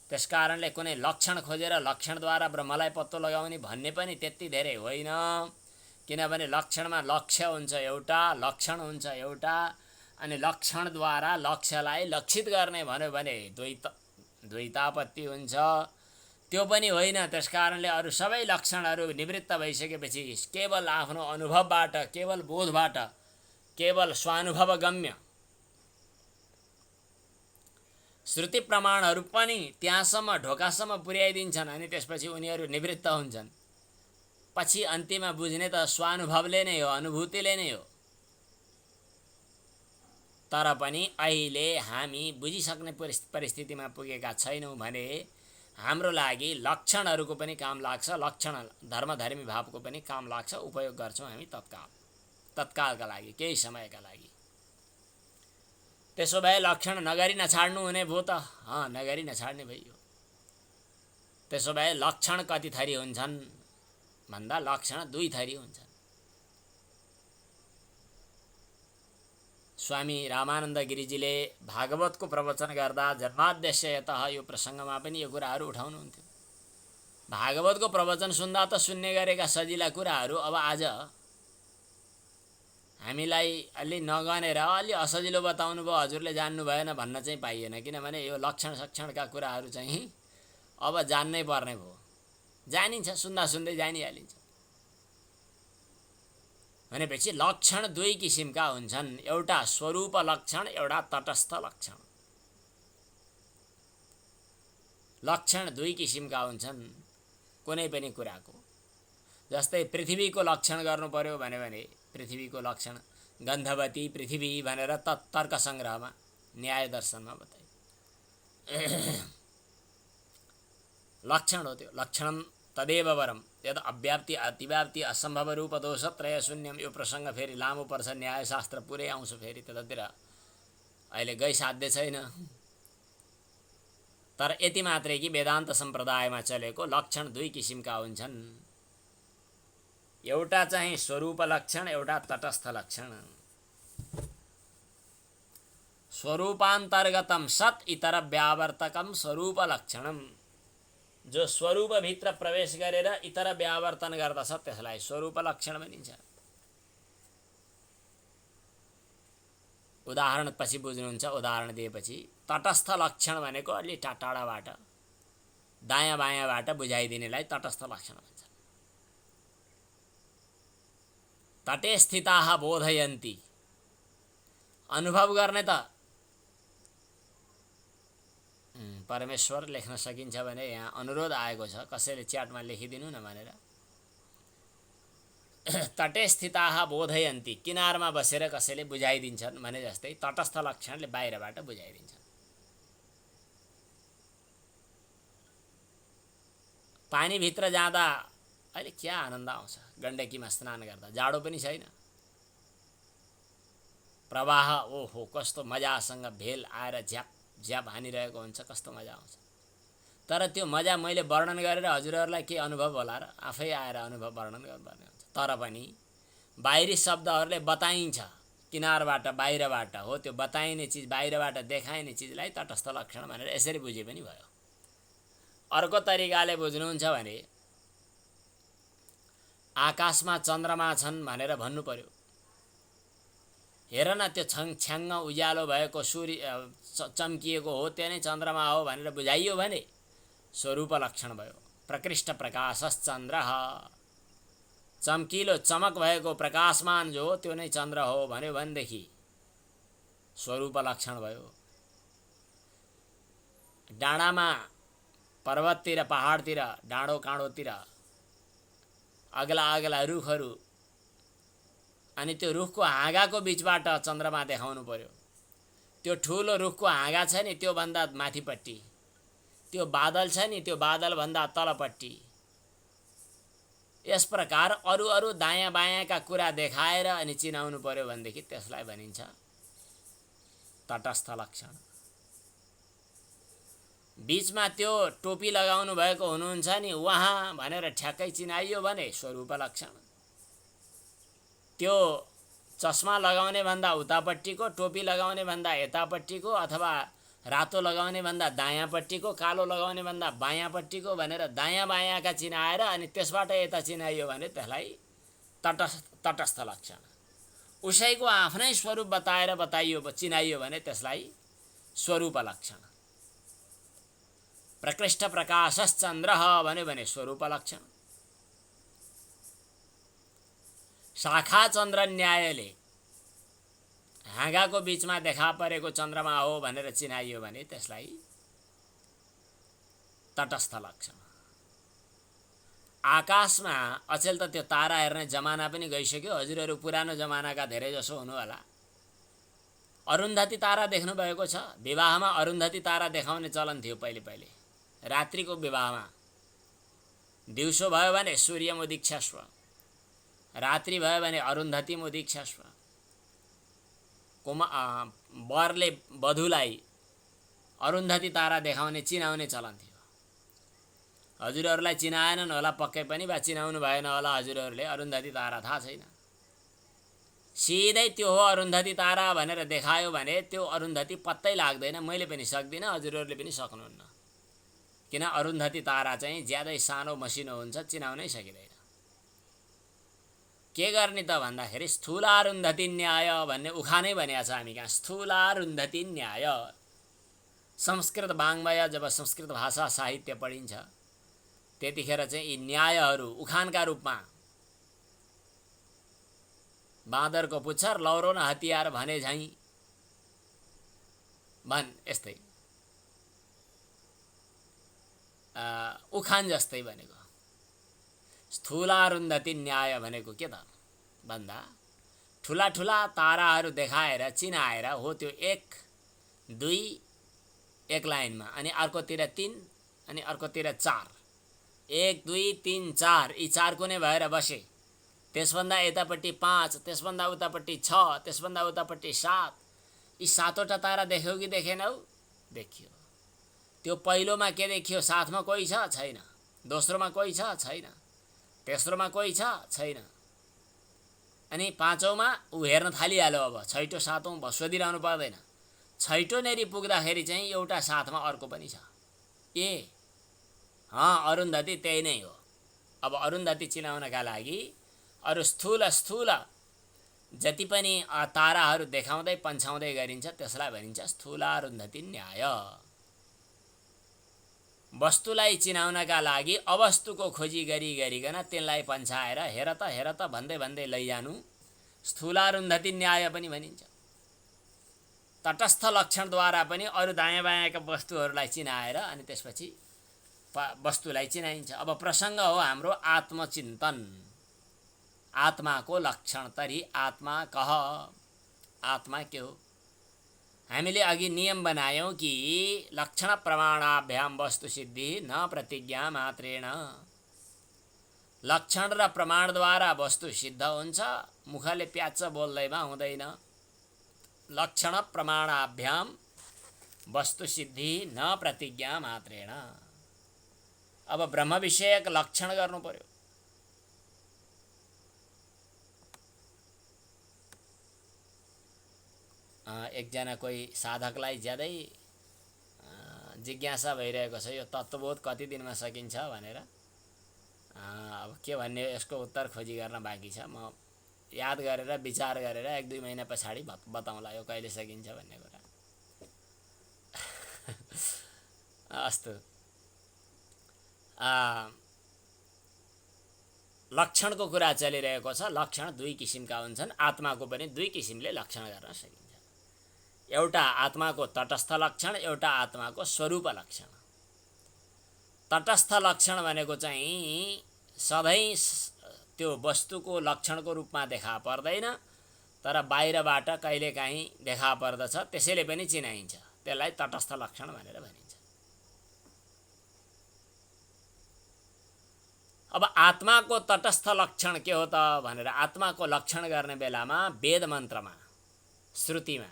त्यस कारणले कुनै लक्षण खोजेर लक्षणद्वारा ब्रह्मलाई पत्तो लगाउने भन्ने पनि त्यति धेरै होइन। किनभने लक्षणमा लक्ष्य हुन्छ एउटा, लक्षण हुन्छ एउटा, अनि लक्षणद्वारा लक्ष्यलाई लक्षित गर्ने भन्यो भने द्वैतापत्ति हुन्छ, त्यो पनि होइन। त्यस कारणले अरू सबै लक्षणहरू निवृत्त भइसकेपछि केवल आफ्नो अनुभवबाट, केवल बोधबाट, केवल स्वानुभव गम्य श्रुति प्रमाणहरू पनि त्यहाँसम्म ढोकासम्म पुर्याइदिन्छन्, अनि त्यसपछि उनीहरू निवृत्त हुन्छन्। पछि अन्त्यमा बुझ्ने त स्वानुभवले नै हो, अनुभूतिले नै हो। तर पनि अहिले हामी बुझिसक्ने परिस्थितिमा पुगेका छैनौँ भने हाम्रो लागि लक्षणहरूको पनि काम लाग्छ, लक्षण धर्मधर्मी भावको पनि काम लाग्छ। उपयोग गर्छौँ हामी तत्कालका लागि, केही समयका लागि। त्यसो भए लक्षण नगरी नछाड्नु हुने भयो त, नगरी नछाड्ने भयो। त्यसो भए लक्षण कति थरी हुन्छन् भन्दा लक्षण 2 थरी हुन्छन्। स्वामी रामानन्द गिरिजीले भागवतको प्रवचन गर्दा जन्माद्यशयतः यो प्रसङ्गमा पनि यो कुराहरू उठाउनुहुन्थ्यो। भागवतको प्रवचन सुन्दा त सुन्ने गरेका सजिला कुराहरू अब आज हामीलाई अलि नगनेर अलि असजिलो बताउनु भयो, हजुरले जान्नु भएन भन्न चाहिँ पाइएन। किनभने यो लक्षण सक्षणका कुराहरू चाहिँ अब जान्नै पर्ने भयो। जानिन्छ, सुन्दा सुन्दै जानिहालिन्छ। भनेपछि लक्षण दुई किसिमका हुन्छन्, एउटा स्वरूप लक्षण, एउटा तटस्थ लक्षण। लक्षण दुई किसिमका हुन्छन् कुनै पनि कुराको। जस्तै पृथ्वीको लक्षण गर्नु पर्यो भने पृथ्वीको लक्षण गन्धवती पृथ्वी भनेर तर्क सङ्ग्रहमा न्याय दर्शनमा बताए। लक्षण हो त्यो। लक्षणम तदेव वरम यद अव्याप्ति अतिव्याप्ति असम्भव रूप दोष त्रय शून्यम। यो प्रसङ्ग फेरि लामो पर्छ, न्यायशास्त्र पुरै आउँछ फेरि त्यतातिर, अहिले गई साध्य छैन। तर यति मात्रै कि वेदान्त सम्प्रदायमा चलेको लक्षण दुई किसिमका हुन्छन्, एउटा चाहिँ स्वरूप लक्षण, एउटा तटस्थ लक्षण। स्वरूपान्तर्गतम सत् इतर व्यावर्तकम स्वरूप लक्षणम। जो स्वरूपभित्र प्रवेश गरेर इतर व्यावर्तन गर्दछ त्यसलाई स्वरूप लक्षण भनिन्छ। उदाहरण पछि बुझ्नुहुन्छ। उदाहरण दिएपछि तटस्थ लक्षण भनेको अलि टाढाबाट दायाँ बायाँबाट बुझाइदिनेलाई तटस्थ लक्षण भन्छ। तटे स्थिताः बोधयन्ति। अनुभव गर्ने त परमेश्वर लेख्न सकिन्छ भने यहाँ अनुरोध आएको छ, कसैले च्याटमा लेखिदिनु न भनेर। तटे स्थिताः बोधयन्ति, किनारमा बसेर कसैले बुझाइदिन्छन् भने जस्तै तटस्थ लक्षणले बाहिरबाट बुझाइदिन्छन्। पानीभित्र जाँदा अहिले क्या आनन्द आउँछ, गण्डकीमा स्नान गर्दा, जाडो पनि छैन, प्रवाह ओहो कस्तो मजासँग भेल आएर झ्याप झ्याप हानिरहेको हुन्छ, कस्तो मजा आउँछ। तर त्यो मजा मैले वर्णन गरेर हजुरहरूलाई के अनुभव होला र? आफै आएर अनुभव वर्णन गर्नुपर्ने हुन्छ। तर पनि बाहिरी शब्दहरूले बताइन्छ, किनारबाट बाहिरबाट हो, त्यो बताइने चिज बाहिरबाट देखाइने चिजलाई तटस्थ लक्षण भनेर यसरी बुझे पनि भयो। अर्को तरिकाले बुझ्नुहुन्छ भने आकाशमा चन्द्रमा छन् भनेर भन्नु पर्यो। हेर न त्यो छ्याङ्ग उज्यालो भएको सूर्य चम्किएको हो, त्यो नै चन्द्रमा हो भनेर बुझाइयो भने स्वरूप लक्षण भयो। प्रकृष्ट प्रकाशश्चन्द्र, चम्किलो चमक भएको प्रकाशमान जो हो त्यो नै चन्द्र हो भन्यो भनेदेखि स्वरूप लक्षण भयो। डाँडामा पर्वततिर पहाडतिर डाँडो काँडोतिर अग्ला अग्ला रुखहरू, अनि त्यो रुखको हाँगाको बिचबाट चन्द्रमा देखाउनु पर्यो। त्यो ठुलो रुखको हाँगा छ नि त्योभन्दा माथिपट्टि, त्यो बादल छ नि त्यो बादलभन्दा तलपट्टि, यस प्रकार अरू अरू दायाँ बायाँका कुरा देखाएर अनि चिनाउनु पर्यो भनेदेखि त्यसलाई भनिन्छ तटस्थ लक्षण। बीचमा त्यो टोपी लगाउनु भएको हुनुहुन्छ नि उहाँ भनेर ठ्याक्कै चिनाइयो भने स्वरूप लक्षण। त्यो चस्मा लगाउने भन्दा उतापट्टिको, टोपी लगाउने भन्दा यतापट्टिको, अथवा रातो लगाउने भन्दा दायाँपट्टिको, कालो लगाउने भन्दा बायाँपट्टिको भनेर दायाँ बायाँका चिनाएर अनि त्यसबाट यता चिनाइयो भने त्यसलाई तटस्थ लक्षण। उसैको आफ्नै स्वरूप बताएर बताइयो चिनाइयो भने त्यसलाई स्वरूप लक्षण। प्रकृष्ट प्रकाशश्चन्द्र भन्यो भने स्वरूप लक्षण। शाखा चन्द्र न्यायले हाँगाको बीचमा देखा परेको चन्द्रमा हो भनेर चिनाइयो भने त्यसलाई तटस्थ लक्षण। आकाशमा अचेल त त्यो तारा हेर्ने जमाना पनि गइसक्यो, हजुरहरू पुरानो जमानाका धेरै जसो हुनु होला। अरुन्धती तारा देख्नु भएको छ? विवाहमा अरुन्धती तारा देखाउने चलन थियो पहिले पहिले। रात्रिको विवाहमा दिउँसो भयो भने सूर्य मुदीक्षस्व, रात्रि भयो भने अरुन्धती मुदीक्षस्व। वरले वधुलाई अरुन्धती तारा देखाउने चिनाउने चलन थियो। हजुरहरूलाई चिनाएनन् होला पक्कै पनि, वा चिनाउनु भएन होला हजुरहरूले, अरुन्धती तारा थाहा छैन। सिधै त्यो हो अरुन्धती तारा भनेर देखायो भने त्यो अरुन्धती पत्तै लाग्दैन, मैले पनि सक्दिनँ, हजुरहरूले पनि सक्नुहुन्न। किन अरुन्धती तारा चाहिँ ज्यादै सानो मसिनो हुन्छ, चिनाउनै सकिँदैन। के गर्ने त भन्दाखेरि स्थूलारुन्धती न्याय भन्ने उखानै भनेको छ हामी कहाँ। स्थूलारुन्धती न्याय, संस्कृत वाङ्मय जब संस्कृत भाषा साहित्य पढिन्छ त्यतिखेर चाहिँ यी न्यायहरू उखानका रूपमा बाँदरको पुच्छर लौरो न हतियार भने झैँ भन यस्तै उखान जस्तै भनेको। स्थूलारुन्धति न्याय भनेको के त भन्दा ठुला ठुला ताराहरू देखाएर चिनाएर हो त्यो 1 2 एक लाइनमा अनि अर्कोतिर 3 अनि अर्कोतिर 4 1 2 3 4 यी 4 कुनै भएर बसे त्यसभन्दा यतापट्टि 5 त्यसभन्दा उतापट्टि 6 त्यसभन्दा उतापट्टि 7 यी 7वटा तारा देख्यौ कि देखेनौ? देखियो। त्यो पहिलोमा के देखियो? साथमा कोही छ? छैन। दोस्रोमा कोही छ? छैन। तेस्रोमा कोही छ? छैन। अनि पाँचौँमा ऊ हेर्न थालिहाल्यो। अब छैटौँ सातौँ सोधिरहनु पर्दैन। छैटौँ नेरी पुग्दाखेरि चाहिँ एउटा साथमा अर्को पनि छ। अरुन्धति त्यही नै हो। अब अरुन्धति चिनाउनका लागि अरू स्थूल स्थूल जति पनि ताराहरू देखाउँदै पन्छाउँदै गरिन्छ त्यसलाई भनिन्छ स्थूलारुन्धति न्याय। वस्तुलाई चिनाउनका लागि अवस्तुको खोजी गरिकन त्यसलाई पन्छाएर हेर त भन्दै भन्दै लैजानु स्थूलारुन्धति न्याय पनि भनिन्छ। तटस्थ लक्षणद्वारा पनि अरू दायाँ बायाँका वस्तुहरूलाई चिनाएर अनि त्यसपछि वस्तुलाई चिनाइन्छ। अब प्रसङ्ग हो हाम्रो आत्मचिन्तन, आत्माको लक्षण। तरी आत्मा कह, आत्मा के हो? हामीले अघि नियम बनायौं कि लक्षण प्रमाणाभ्याम वस्तु सिद्धि न प्रतिज्ञा मात्रेण। लक्षण र प्रमाणद्वारा वस्तु सिद्ध हुन्छ, मुखले प्याच्च बोल्दैमा हुँदैन। लक्षण प्रमाणाभ्याम वस्तु सिद्धि न प्रतिज्ञा मात्रेण। अब ब्रह्म विषयक लक्षण गर्नु पर्यो। एकजना कोही साधकलाई ज्यादै जिज्ञासा भइरहेको छ यो तत्त्वबोध कति दिनमा सकिन्छ भनेर। अब के भन्ने यसको उत्तर खोजी गर्न बाँकी छ। म याद गरेर विचार गरेर 1-2 महिना पछाडि बताउँला यो कहिले सकिन्छ भन्ने कुरा। अस्तु, लक्षणको कुरा चलिरहेको छ। लक्षण 2 किसिमका हुन्छन्। आत्माको पनि 2 किसिमले लक्षण गर्न सकिन्छ। एउटा आत्माको तटस्थ लक्षण, एउटा आत्माको स्वरूप लक्षण। तटस्थ लक्षण भनेको चाहिँ सधैँ त्यो वस्तुको लक्षणको रूपमा देखा पर्दैन, तर बाहिरबाट कहिलेकाहीँ देखा पर्दछ, त्यसैले पनि चिनाइन्छ। त्यसलाई तटस्थ लक्षण भनेर भनिन्छ। अब आत्माको तटस्थ लक्षण के हो त भनेर आत्माको लक्षण गर्ने बेलामा वेद मन्त्रमा, श्रुतिमा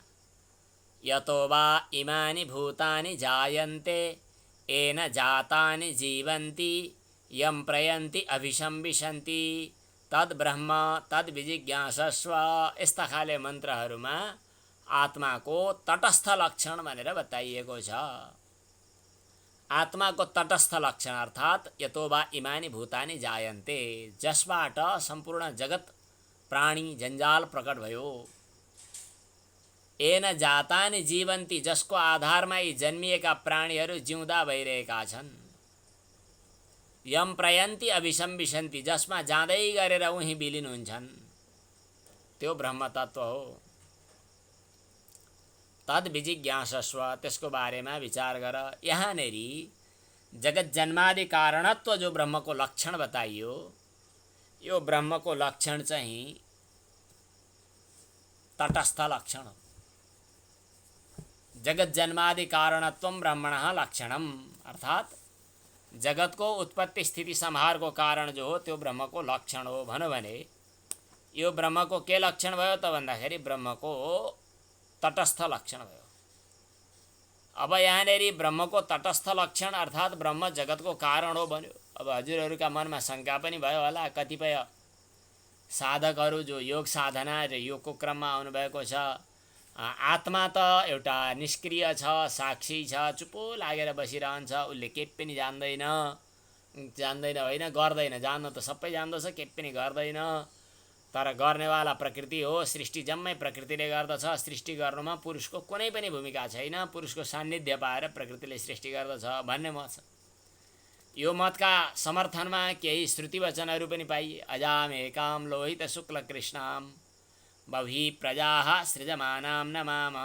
यतो वा इमानि भूतानि जायन्ते येन जातानि जीवन्ति यं प्रयन्ति अभिसंविशन्ति तद् ब्रह्म तद् विजिज्ञासस्व। यस्ता खाले मन्त्रहरूमा आत्माको तटस्थ लक्षण भनेर बताइएको छ। आत्माको तटस्थ लक्षण अर्थात् यतो वा इमानि भूतानि जायन्ते, जसबाट सम्पूर्ण जगत प्राणी जञ्जाल प्रकट भयो। येन जातानि जीवन्ति, जसको आधारमा यी जन्मिएका प्राणीहरू जिउँदा भइरहेका छन्। यम प्रयन्ति अभिसंविशन्ति, जसमा जाँदै गरेर उही विलीन हुन्छन्, त्यो ब्रह्म तत्व हो। तद् विजिज्ञासस्व, त्यसको बारेमा विचार गर। यहाँनेरि जगत जन्मादि कारणत्व जो ब्रह्मको लक्षण बताइयो, यो ब्रह्मको लक्षण चाहिँ तटस्थ लक्षण हो। जगत जन्मादि कारणत्वम ब्रह्मणः लक्षणम, अर्थात् जगतको उत्पत्ति स्थिति संहारको कारण जो हो त्यो ब्रह्मको लक्षण हो। भनौँ भने यो ब्रह्मको के लक्षण भयो त भन्दाखेरि ब्रह्मको तटस्थ लक्षण भयो। अब यहाँनेरि ब्रह्मको तटस्थ लक्षण अर्थात् ब्रह्म जगतको कारण हो भन्यो। अब हजुरहरूका मनमा शङ्का पनि भयो होला। कतिपय साधकहरू जो योग साधना र योगको क्रममा आउनुभएको छ, आत्मा त एउटा निष्क्रिय छ, साक्षी छ, चुप्पो लागेर बसिरहन्छ, उसले केही पनि जान्दैन होइन, गर्दैन, जान्न त सबै जान्दछ, केही पनि गर्दैन। तर गर्नेवाला प्रकृति हो। सृष्टि जम्मै प्रकृतिले गर्दछ। सृष्टि गर्नुमा पुरुषको कुनै पनि भूमिका छैन। पुरुषको सान्निध्य पाएर प्रकृतिले सृष्टि गर्दछ भन्ने मत छ। यो मतका समर्थनमा केही श्रुति वचनहरू पनि पाइए। अजामेकां लोहित शुक्ल कृष्णां बभी प्रजाः सृजमानां न माम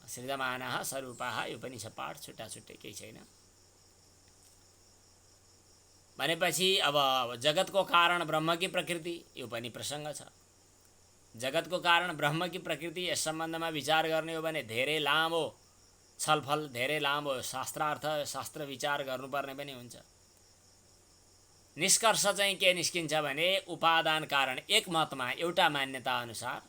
सृजमानाः स्वरूपाः। यो पनि छ पाठ, छुट्टा छुट्टै केही छैन। भनेपछि अब जगतको कारण ब्रह्मकी प्रकृति, यो पनि प्रसङ्ग छ। जगतको कारण ब्रह्मकी प्रकृति, यस सम्बन्धमा विचार गर्ने हो भने धेरै लामो छलफल, धेरै लामो शास्त्रार्थ, शास्त्र विचार गर्नुपर्ने पनि हुन्छ। निष्कर्ष चाहिँ के निस्किन्छ भने उपादान कारण, एक मतमा एउटा मान्यता अनुसार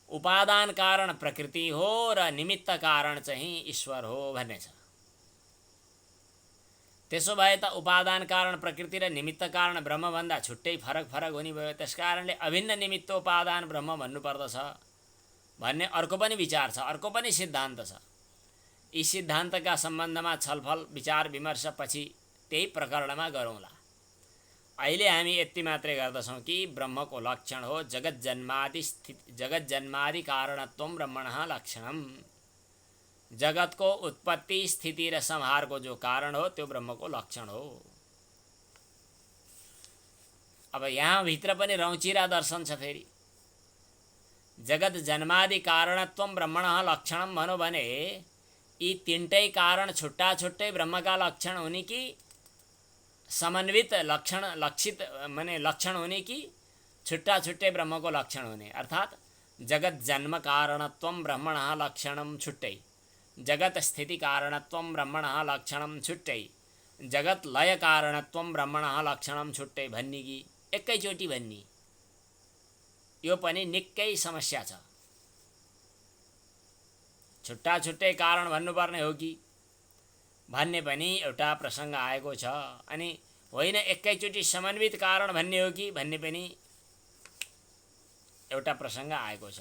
उपादान कारण प्रकृति हो र निमित्त कारण चाहिँ ईश्वर हो भन्ने छ। त्यसो भए त उपादान कारण प्रकृति र निमित्त कारण ब्रह्मभन्दा छुट्टै फरक हुने भयो। त्यसकारणले अभिन्न निमित्त उपादान ब्रह्म भन्नुपर्दछ भन्ने अर्को पनि विचार छ, अर्को पनि सिद्धान्त छ। यी सिद्धान्तका सम्बन्धमा छलफल विचार विमर्श पछि त्यही प्रकरणमा गरौँला। अहिले हामी यति मात्रै गर्दछौँ कि ब्रह्मको लक्षण हो जगत जन्मादि कारणत्वं ब्रह्मणः लक्षणम्। जगतको उत्पत्ति स्थिति र संहारको जो कारण हो त्यो ब्रह्मको लक्षण हो। अब यहाँ भित्र पनि रौचिरा दर्शन छ। फेरि जगत जन्मादि कारणत्वं ब्रह्मणः लक्षणम भनौँ भने यी तीनटै कारण छुट्टा छुट्टै ब्रह्मका लक्षण हुने कि समन्वित लक्षण लक्षित माने लक्षण हुने कि छुट्टा छुट्टै ब्रह्मको लक्षण हुने। अर्थात् जगत जन्म कारणत्वं ब्रह्मणः लक्षणम छुट्टै, जगत स्थिति कारणत्वं ब्रह्मणः लक्षणम छुट्टै, जगत लय कारणत्वं ब्रह्मणः लक्षणम छुट्टै भन्ने कि एकैचोटि भन्ने, यो पनि निकै समस्या छ। छुट्टा छुट्टै कारण भन्नुपर्ने हो कि भन्ने पनि एउटा प्रसङ्ग आएको छ। अनि होइन एकैचोटि समन्वित कारण भन्ने हो कि भन्ने पनि एउटा प्रसङ्ग आएको छ।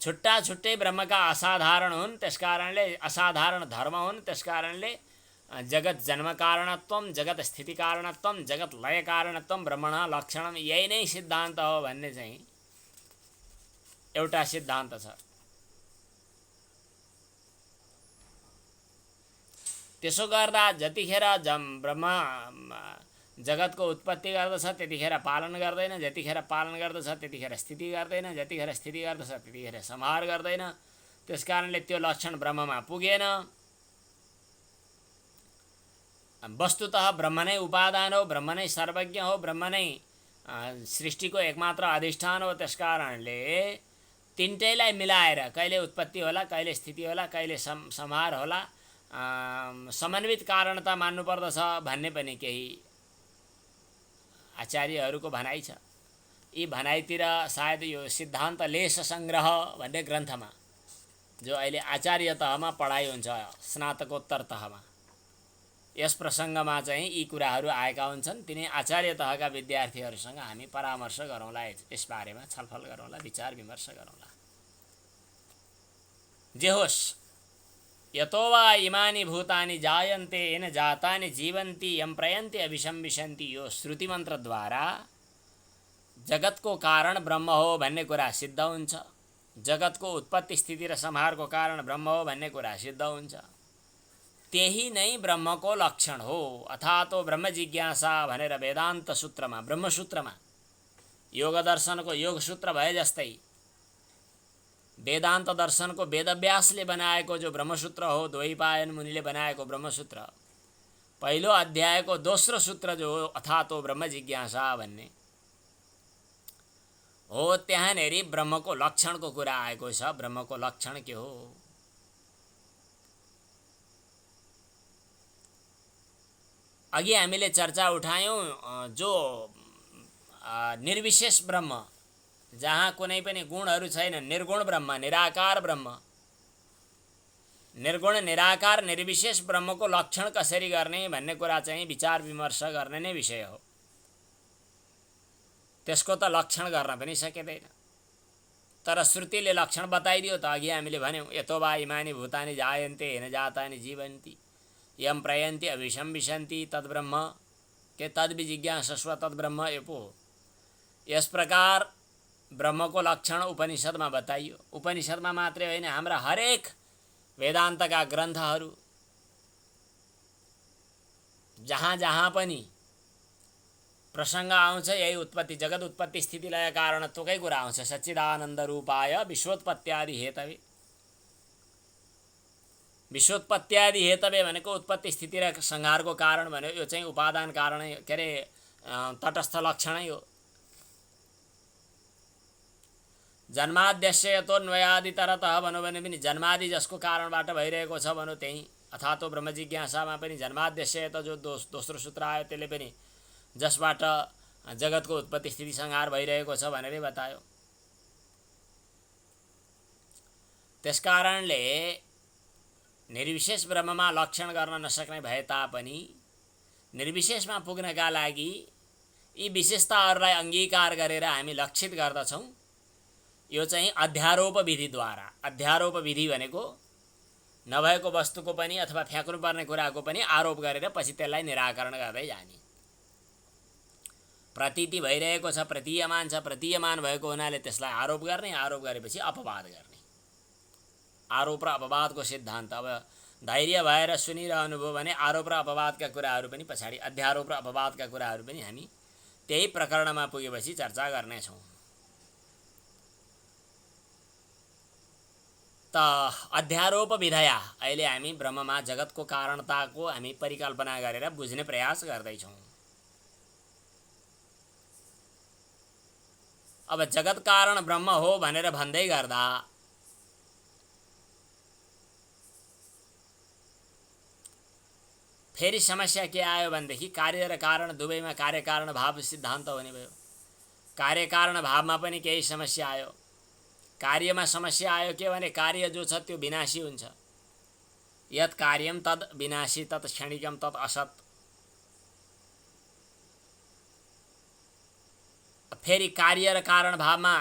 छुट्टा छुट्टै ब्रह्मका असाधारण हुन्, त्यसकारणले असाधारण धर्म हुन्। त्यसकारणले जगत जन्म कारणत्वं, जगत स्थिति कारणत्वं, जगत लय कारणत्वं ब्रह्मणः लक्षणम, यही नै सिद्धान्त हो भन्ने चाहिँ एउटा सिद्धान्त छ। त्यसो गर्दा जतिखेर ब्रह्म जगतको उत्पत्ति गर्दछ त्यतिखेर पालन गर्दैन, जतिखेर पालन गर्दछ त्यतिखेर स्थिति गर्दैन, जतिखेर स्थिति गर्दछ त्यतिखेर संहार गर्दैन। त्यसकारणले त्यो लक्षण ब्रह्ममा पुगेन। वस्तुतः ब्रह्म नै उपादान हो, ब्रह्म नै सर्वज्ञ हो, ब्रह्म नै सृष्टिको एकमात्र अधिष्ठान हो। त्यसकारणले तिनटैलाई मिलाएर कहिले उत्पत्ति होला, कहिले स्थिति होला, कहिले संहार होला, समन्वित कारणता मान्नुपर्दछ भन्ने पनि केही आचार्यहरूको भनाइ छ। यी भनाइतिर सायद यो सिद्धान्त लेश सङ्ग्रह भन्ने ग्रन्थमा, जो अहिले आचार्य तहमा पढाइ हुन्छ स्नातकोत्तर तहमा, यस प्रसङ्गमा चाहिँ यी कुराहरू आएका हुन्छन्। तिनै आचार्य तहका विद्यार्थीहरूसँग हामी परामर्श गरौँला, यस बारेमा छलफल गरौँला, विचार विमर्श गरौँला। जे होस्, यतो वा इमानि भूतानि जायन्ते येन जातानि जीवन्ति यं प्रयन्ति अभिशंविशन्ति, यो श्रुति मन्त्रद्वारा जगतको कारण ब्रह्म हो भन्ने कुरा सिद्ध हुन्छ। जगतको उत्पत्ति स्थिति र संहारको कारण ब्रह्म हो भन्ने कुरा सिद्ध हुन्छ। त्यही नै ब्रह्मको लक्षण हो। अथातो ब्रह्म जिज्ञासा भनेर वेदान्त सूत्रमा, ब्रह्मसूत्रमा, योग दर्शनको योग सूत्र भए जस्तै वेदान्त दर्शनको वेदव्यासले बनाएको जो ब्रह्मसूत्र हो, द्वैपायन मुनिले बनाएको ब्रह्मसूत्र, पहिलो अध्यायको दोस्रो सूत्र जो हो अथातो ब्रह्म जिज्ञासा भन्ने हो, त्यहाँनेरि ब्रह्मको लक्षणको कुरा आएको छ। ब्रह्मको लक्षण के हो? अघि हामीले चर्चा उठायौँ जो निर्विशेष ब्रह्म, जहाँ कुनै पनि गुणहरू छैन, निर्गुण ब्रह्म, निराकार ब्रह्म, निर्गुण निराकार निर्विशेष ब्रह्मको लक्षण कसरी गर्ने भन्ने कुरा चाहिँ विचार विमर्श गर्ने नै विषय हो। त्यसको त लक्षण गर्न पनि सकिँदैन, तर श्रुतिले लक्षण बताइदियो त। अघि हामीले भन्यौँ यतो वा इमानि भूतानि जायन्ते येन जातानि जीवन्ति यं प्रयन्ति अभिशंविशन्ति तद्ब्रह्म के तद्विजिज्ञासस्व तद्ब्रह्म, यो पो यस प्रकार ब्रह्मको लक्षण उपनिषदमा बताइयो। उपनिषदमा मात्रै होइन, हाम्रा हरेक वेदान्तका ग्रन्थहरू जहाँ जहाँ पनि प्रसङ्ग आउँछ यही उत्पत्ति, जगत उत्पत्ति स्थिति लय कारणत्वकै कुरा आउँछ। सच्चिदानन्द रूपाय विश्वोत्पत्त्यादि हेतवे। विश्वोत्पत्त्यादि हेतवे भनेको उत्पत्ति स्थिति र संहारको कारण भन्यो। यो चाहिँ उपादान कारण, के अरे तटस्थ लक्षणै हो। जन्माद्यस्य यतोऽन्वयादितरतः भनौँ भने पनि जन्मादि जसको कारणबाट भइरहेको छ भनौँ त्यही। अथातो ब्रह्म जिज्ञासामा पनि जन्माद्यस्य यत जो दोस्रो सूत्र आयो त्यसले पनि जसबाट जगतको उत्पत्ति स्थिति संहार भइरहेको छ भनेरै बतायो। त्यसकारणले निर्विशेष ब्रह्ममा लक्षण गर्न नसक्ने भए तापनि निर्विशेषमा पुग्नका लागि यी विशेषताहरूलाई अङ्गीकार गरेर हामी लक्षित गर्दछौँ। यो चाहिँ अध्यारोप विधिद्वारा। अध्यारोप विधि भनेको नभएको वस्तुको पनि अथवा फ्याँक्नुपर्ने कुराको पनि आरोप गरेर पछि त्यसलाई निराकरण गर्दै जाने। प्रतीति भइरहेको छ, प्रतीयमान छ, प्रतीयमान भएको हुनाले त्यसलाई आरोप गर्ने, आरोप गरेपछि अपवाद गर्ने। आरोप र अपवादको सिद्धान्त। अब धैर्य भएर सुनिरहनुभयो भने आरोप र अपवादका कुराहरू पनि पछाडि, अध्यारोप र अपवादका कुराहरू पनि हामी त्यही प्रकरणमा पुगेपछि चर्चा गर्नेछौँ। त अध्यारोप विधया अहिले हामी ब्रह्ममा जगतको कारणताको हामी परिकल्पना गरेर बुझ्ने प्रयास गर्दैछौँ। अब जगत कारण ब्रह्म हो भनेर भन्दै गर्दा फेरि समस्या के आयो भनेदेखि कार्य र कारण दुवैमा कार्य कारण भाव सिद्धान्त हुने भयो। कार्य कारण भावमा पनि केही समस्या आयो। कार्यमा समस्या आयो के भने कार्य जो छ त्यो विनाशी हुन्छ। यत् कार्यम तद विनाशी तत् क्षणिकम तत् असत्। फेरि कार्य र कारण भावमा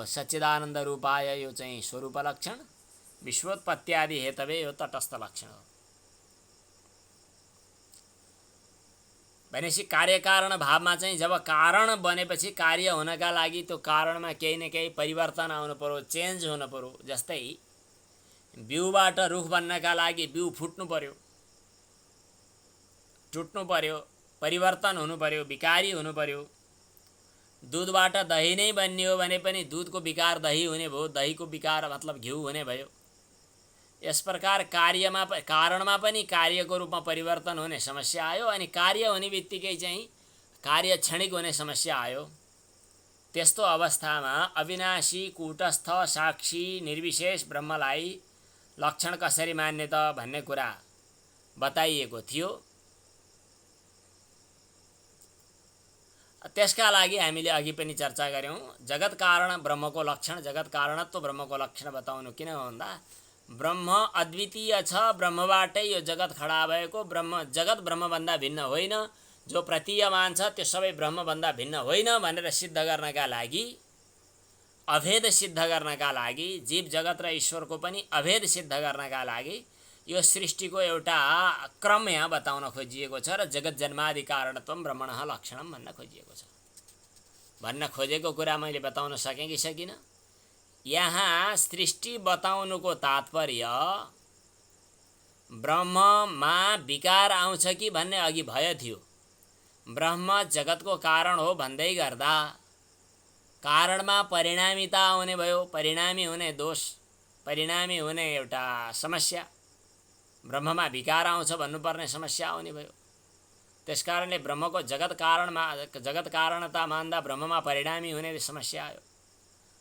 सच्चिदानन्द रूपाय यो चाहिँ स्वरूप लक्षण, विश्वोत्पत्त्यादि हेतवे यो तटस्थ लक्षण हो। भनेपछि कार्यकारण भावमा चाहिँ जब कारण बनेपछि कार्य हुनका लागि त्यो कारणमा केही न केही परिवर्तन आउनु पर्यो, चेन्ज हुनु पर्यो। जस्तै बिउबाट रुख बन्नका लागि बिउ फुट्नु पर्यो, टुट्नु पर्यो, परिवर्तन हुनु पर्यो, विकारी हुनु पर्यो। दुधबाट दही नै बन्यो भने पनि दुधको विकार दही हुने भयो, दहीको विकार मतलब घिउ हुने भयो। यस प्रकार कार्यमा कारणमा पनि कार्यको रूपमा परिवर्तन हुने समस्या आयो अनि कार्य हुने बित्तिकै चाहिँ कार्य क्षणिक हुने समस्या आयो। त्यस्तो अवस्थामा अविनाशी कूटस्थ साक्षी निर्विशेष ब्रह्मलाई लक्षण कसरी मान्ने त भन्ने कुरा बताइएको थियो। त्यसका लागि हामीले अघि पनि चर्चा गऱ्यौँ। जगत कारण ब्रह्मको लक्षण, जगत कारणत्व ब्रह्मको लक्षण बताउनु किन भन्दा ब्रह्म अद्वितीय छ, ब्रह्मबाटै यो जगत खडा भएको। ब्रह्म जगत ब्रह्मभन्दा भिन्न होइन, जो प्रतीयमान छ त्यो सबै ब्रह्मभन्दा भिन्न होइन भनेर सिद्ध गर्नका लागि, अभेद सिद्ध गर्नका लागि, जीव जगत र ईश्वरको पनि अभेद सिद्ध गर्नका लागि यो सृष्टिको एउटा क्रम यहाँ बताउन खोजिएको छ र जगत जन्मादि कारणत्वम ब्रह्मणः लक्षणम भन्न खोजिएको छ। भन्न खोजेको कुरा मैले बताउन सकेँ कि सकिनँ? यहाँ सृष्टि बताउनुको तात्पर्य ब्रह्ममा विकार आउँछ कि भन्ने अघि भय थियो। ब्रह्म जगतको कारण हो भन्दै गर्दा कारणमा परिणामिता आउने भयो, परिणामी हुने दोष, परिणामी हुने एउटा समस्या, ब्रह्ममा विकार आउँछ भन्नुपर्ने समस्या आउने भयो। त्यसकारणले ब्रह्मको जगत कारणता मान्दा ब्रह्ममा परिणामी हुने समस्या आयो।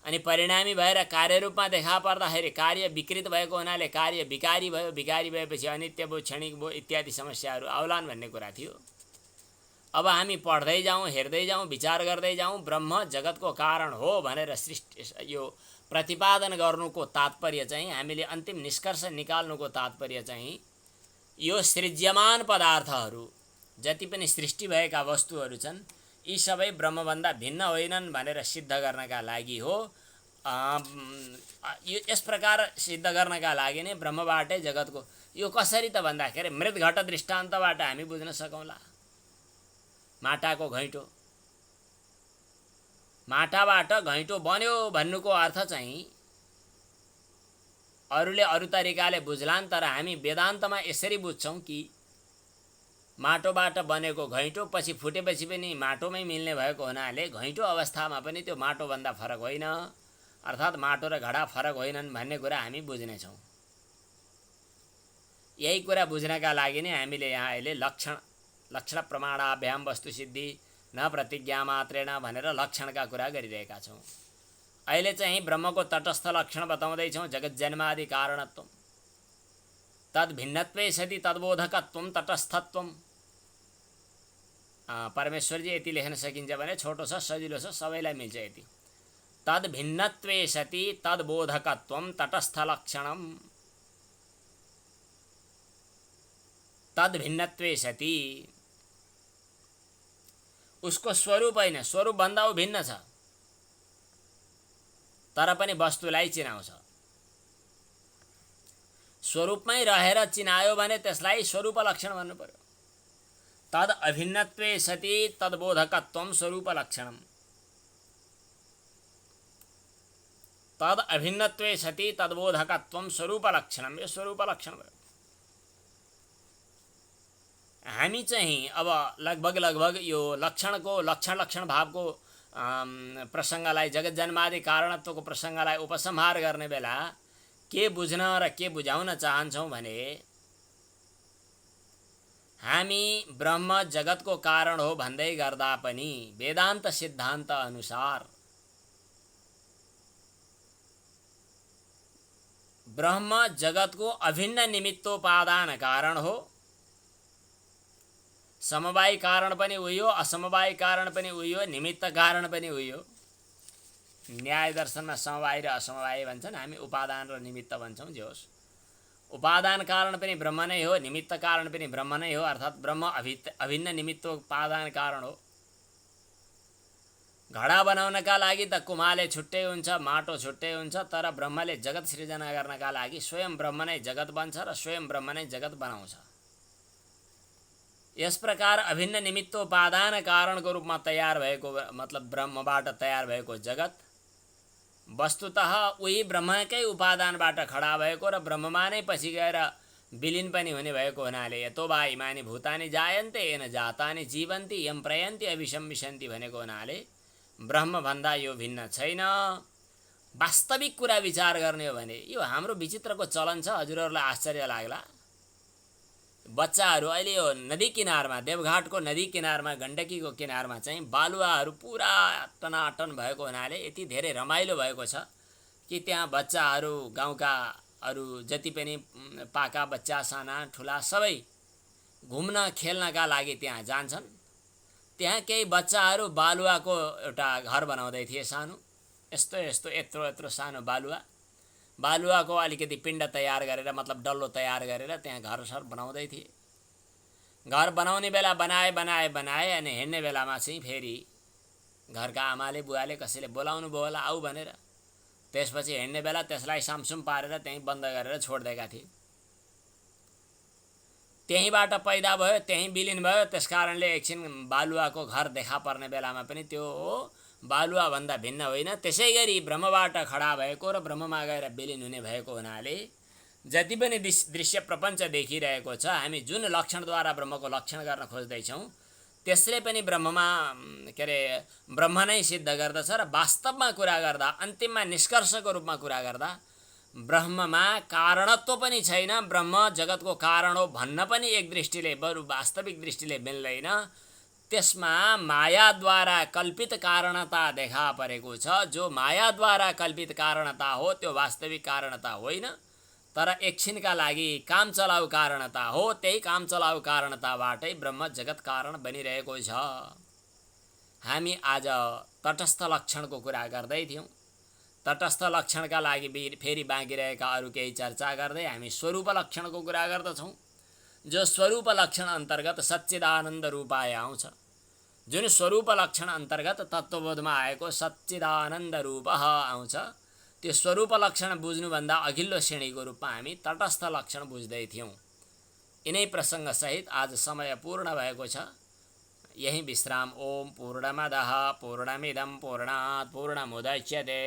अनि परिणामी भएर कार्यरूपमा देखा पर्दाखेरि कार्य विकृत भएको हुनाले कार्य विकारी भयो, विकारी भएपछि अनित्य भयो, क्षणिक भयो इत्यादि समस्याहरू आउलान् भन्ने कुरा थियो। अब हामी पढ्दै जाउँ, हेर्दै जाउँ, विचार गर्दै जाउँ, ब्रह्म जगतको कारण हो भनेर सृष्टि यो प्रतिपादन गर्नुको तात्पर्य चाहिँ, हामीले अन्तिम निष्कर्ष निकाल्नुको तात्पर्य चाहिँ यो सृज्यमान पदार्थहरू जति पनि सृष्टि भएका वस्तुहरू छन् यी सबै ब्रह्मभन्दा भिन्न होइनन् भनेर सिद्ध गर्नका लागि हो। यो यस प्रकार सिद्ध गर्नका लागि नै ब्रह्मबाटै जगतको, यो कसरी त भन्दाखेरि मृतघट दृष्टान्तबाट हामी बुझ्न सकौँला। माटाको घैँटो, माटाबाट घैँटो बन्यो भन्नुको अर्थ चाहिँ अरूले अरू तरिकाले बुझ्लान्, तर हामी वेदान्तमा यसरी बुझ्छौँ कि माटोबाट बनेको घैँटो पछि फुटेपछि पनि माटोमै मिल्ने भएको हुनाले घैँटो अवस्थामा पनि त्यो माटोभन्दा फरक होइन, अर्थात् माटो र घडा फरक होइनन् भन्ने कुरा हामी बुझ्नेछौँ। यही कुरा बुझ्नका लागि नै हामीले यहाँ अहिले लक्षण प्रमाणाभ्याम वस्तुसिद्धि न प्रतिज्ञा मात्रेण भनेर लक्षणका कुरा गरिरहेका छौँ। अहिले चाहिँ ब्रह्मको तटस्थ लक्षण बताउँदैछौँ। जगज्जन्मादि कारणत्व, तद्भिन्नत्वे सति तद्बोधकत्वं तटस्थत्वं। परमेश्वरजी यति लेख्न सकिन्छ भने छोटो छ, सजिलो छ, सबैलाई मिल्छ यति। तद्भिन्नत्वे सति तद्बोधकत्वं तटस्थलक्षणम्। तद्भिन्नत्वे सति उसको स्वरूप होइन, स्वरूपभन्दा ऊ भिन्न छ, तर पनि वस्तुलाई चिनाउँछ। स्वरूपमै रहेर चिनायो भने त्यसलाई स्वरूप लक्षण भन्नु पर्यो। तद अभिन्नत्वे सति तद्बोधकत्वं स्वरूप लक्षणम्। तद अभिन्नत्वे सति तद्बोधकत्वं स्वरूप लक्षणम्। यो स्वरूप लक्षण भयो। हामी चाहिँ अब लगभग यो लक्षणको लक्षण भावको प्रसङ्गलाई, जगज्जन्मादि कारणत्वको प्रसङ्गलाई उपसंहार गर्ने बेला के बुझ्न र के बुझाउन चाहन्छौँ भने हामी ब्रह्म जगतको कारण हो भन्दै गर्दा पनि वेदान्त सिद्धान्त अनुसार ब्रह्म जगतको अभिन्न निमित्तोपादान कारण हो। समवायी कारण पनि उही हो, असमवायी कारण पनि उही हो, निमित्त कारण पनि उही हो। न्याय दर्शनमा समवायी र असमवायी भन्छन्, हामी उपादान र निमित्त भन्छौँ। जे होस्, उपादान कारण पनि ब्रह्म नै हो, निमित्त कारण पनि ब्रह्म नै हो, अर्थात् ब्रह्म अभिन्न निमित्तोपादान कारण हो। घडा बनाउनका लागि त कुमाले छुट्टै हुन्छ, माटो छुट्टै हुन्छ, तर ब्रह्मले जगत सृजना गर्नका लागि स्वयं ब्रह्म नै जगत बन्छ र स्वयं ब्रह्म नै जगत बनाउँछ। यस प्रकार अभिन्न निमित्तोपादान कारणको रूपमा तयार भएको, मतलब ब्रह्मबाट तयार भएको जगत वस्तुतः उही ब्रह्मकै उपादानबाट खडा भएको र ब्रह्ममा नै पछि गएर विलीन पनि हुने भएको हुनाले यतो वा इमानि भूतानि जायन्ते येन जातानि जीवन्ति यम प्रयन्ति अभिशंविशन्ति भनेको हुनाले ब्रह्मभन्दा यो भिन्न छैन। वास्तविक कुरा विचार गर्ने हो भने यो हाम्रो विचित्रको चलन छ। हजुरहरूलाई आश्चर्य लाग्ला। बच्चाहरू अहिले यो नदी किनारमा, देवघाटको नदी किनारमा, गण्डकीको किनारमा चाहिँ बालुवाहरू पुरा टनाटन भएको हुनाले यति धेरै रमाइलो भएको छ कि त्यहाँ बच्चाहरू, गाउँका अरू जति पनि पाका बच्चा, साना ठुला सबै घुम्न खेल्नका लागि त्यहाँ जान्छन्। त्यहाँ केही बच्चाहरू बालुवाको एउटा घर बनाउँदै थिए, सानो यत्रो सानो बालुवाको अलिकति पिण्ड तयार गरेर, मतलब डल्लो तयार गरेर त्यहाँ घर बनाउँदै थिए। घर बनाउने बेला बनाए अनि हिँड्ने बेलामा चाहिँ फेरि घरका आमाले बुवाले कसैले बोलाउनु भयो होला आऊ भनेर, त्यसपछि हिँड्ने बेला त्यसलाई सामसुम पारेर त्यहीँ बन्द गरेर छोडिदिएका थिए। त्यहीँबाट पैदा भयो, त्यहीँ विलिन भयो। त्यसकारणले एकछिन बालुवाको घर देखा पर्ने बेलामा पनि त्यो बालुवाभन्दा भिन्न होइन। त्यसै गरी ब्रह्मबाट खडा भएको र ब्रह्ममा गएर विलिन हुने भएको हुनाले जति पनि दृश्य प्रपञ्च देखिरहेको छ, हामी जुन लक्षणद्वारा ब्रह्मको लक्षण गर्न खोज्दैछौँ त्यसले पनि ब्रह्ममा ब्रह्म नै सिद्ध गर्दछ। र वास्तवमा कुरा गर्दा, अन्तिममा निष्कर्षको रूपमा कुरा गर्दा ब्रह्ममा कारणत्व पनि छैन। ब्रह्म जगतको कारण हो भन्न पनि एक दृष्टिले, बरु वास्तविक दृष्टिले मिल्दैन। त्यसमा मायाद्वारा कल्पित कारणता देखा परेको छ। जो मायाद्वारा कल्पित कारणता हो त्यो वास्तविक कारणता होइन, तर एकछिनका लागि काम चलाउ कारणता हो। त्यही काम चलाउ कारणताबाटै ब्रह्म जगत कारण बनिरहेको छ। हामी आज तटस्थ लक्षणको कुरा गर्दै थियौँ। तटस्थ लक्षणका लागि फेरि बाँकी रहेका अरू केही चर्चा गर्दै हामी स्वरूप लक्षणको कुरा गर्दछौँ, जो स्वरूप लक्षण अन्तर्गत सच्चिदानन्द रूपाय आउँछ। जुन स्वरूप लक्षण अन्तर्गत तत्त्वबोधमा आएको सच्चिदानन्द रूप आउँछ, त्यो स्वरूप लक्षण बुझ्नुभन्दा अघिल्लो श्रेणीको रूपमा हामी तटस्थ लक्षण बुझ्दै थियौँ। यिनै प्रसङ्गसहित आज समय पूर्ण भएको छ। यहीं विश्राम। ओम पूर्णमदः पूर्णमिदं पूर्णात् पूर्णमुदच्यते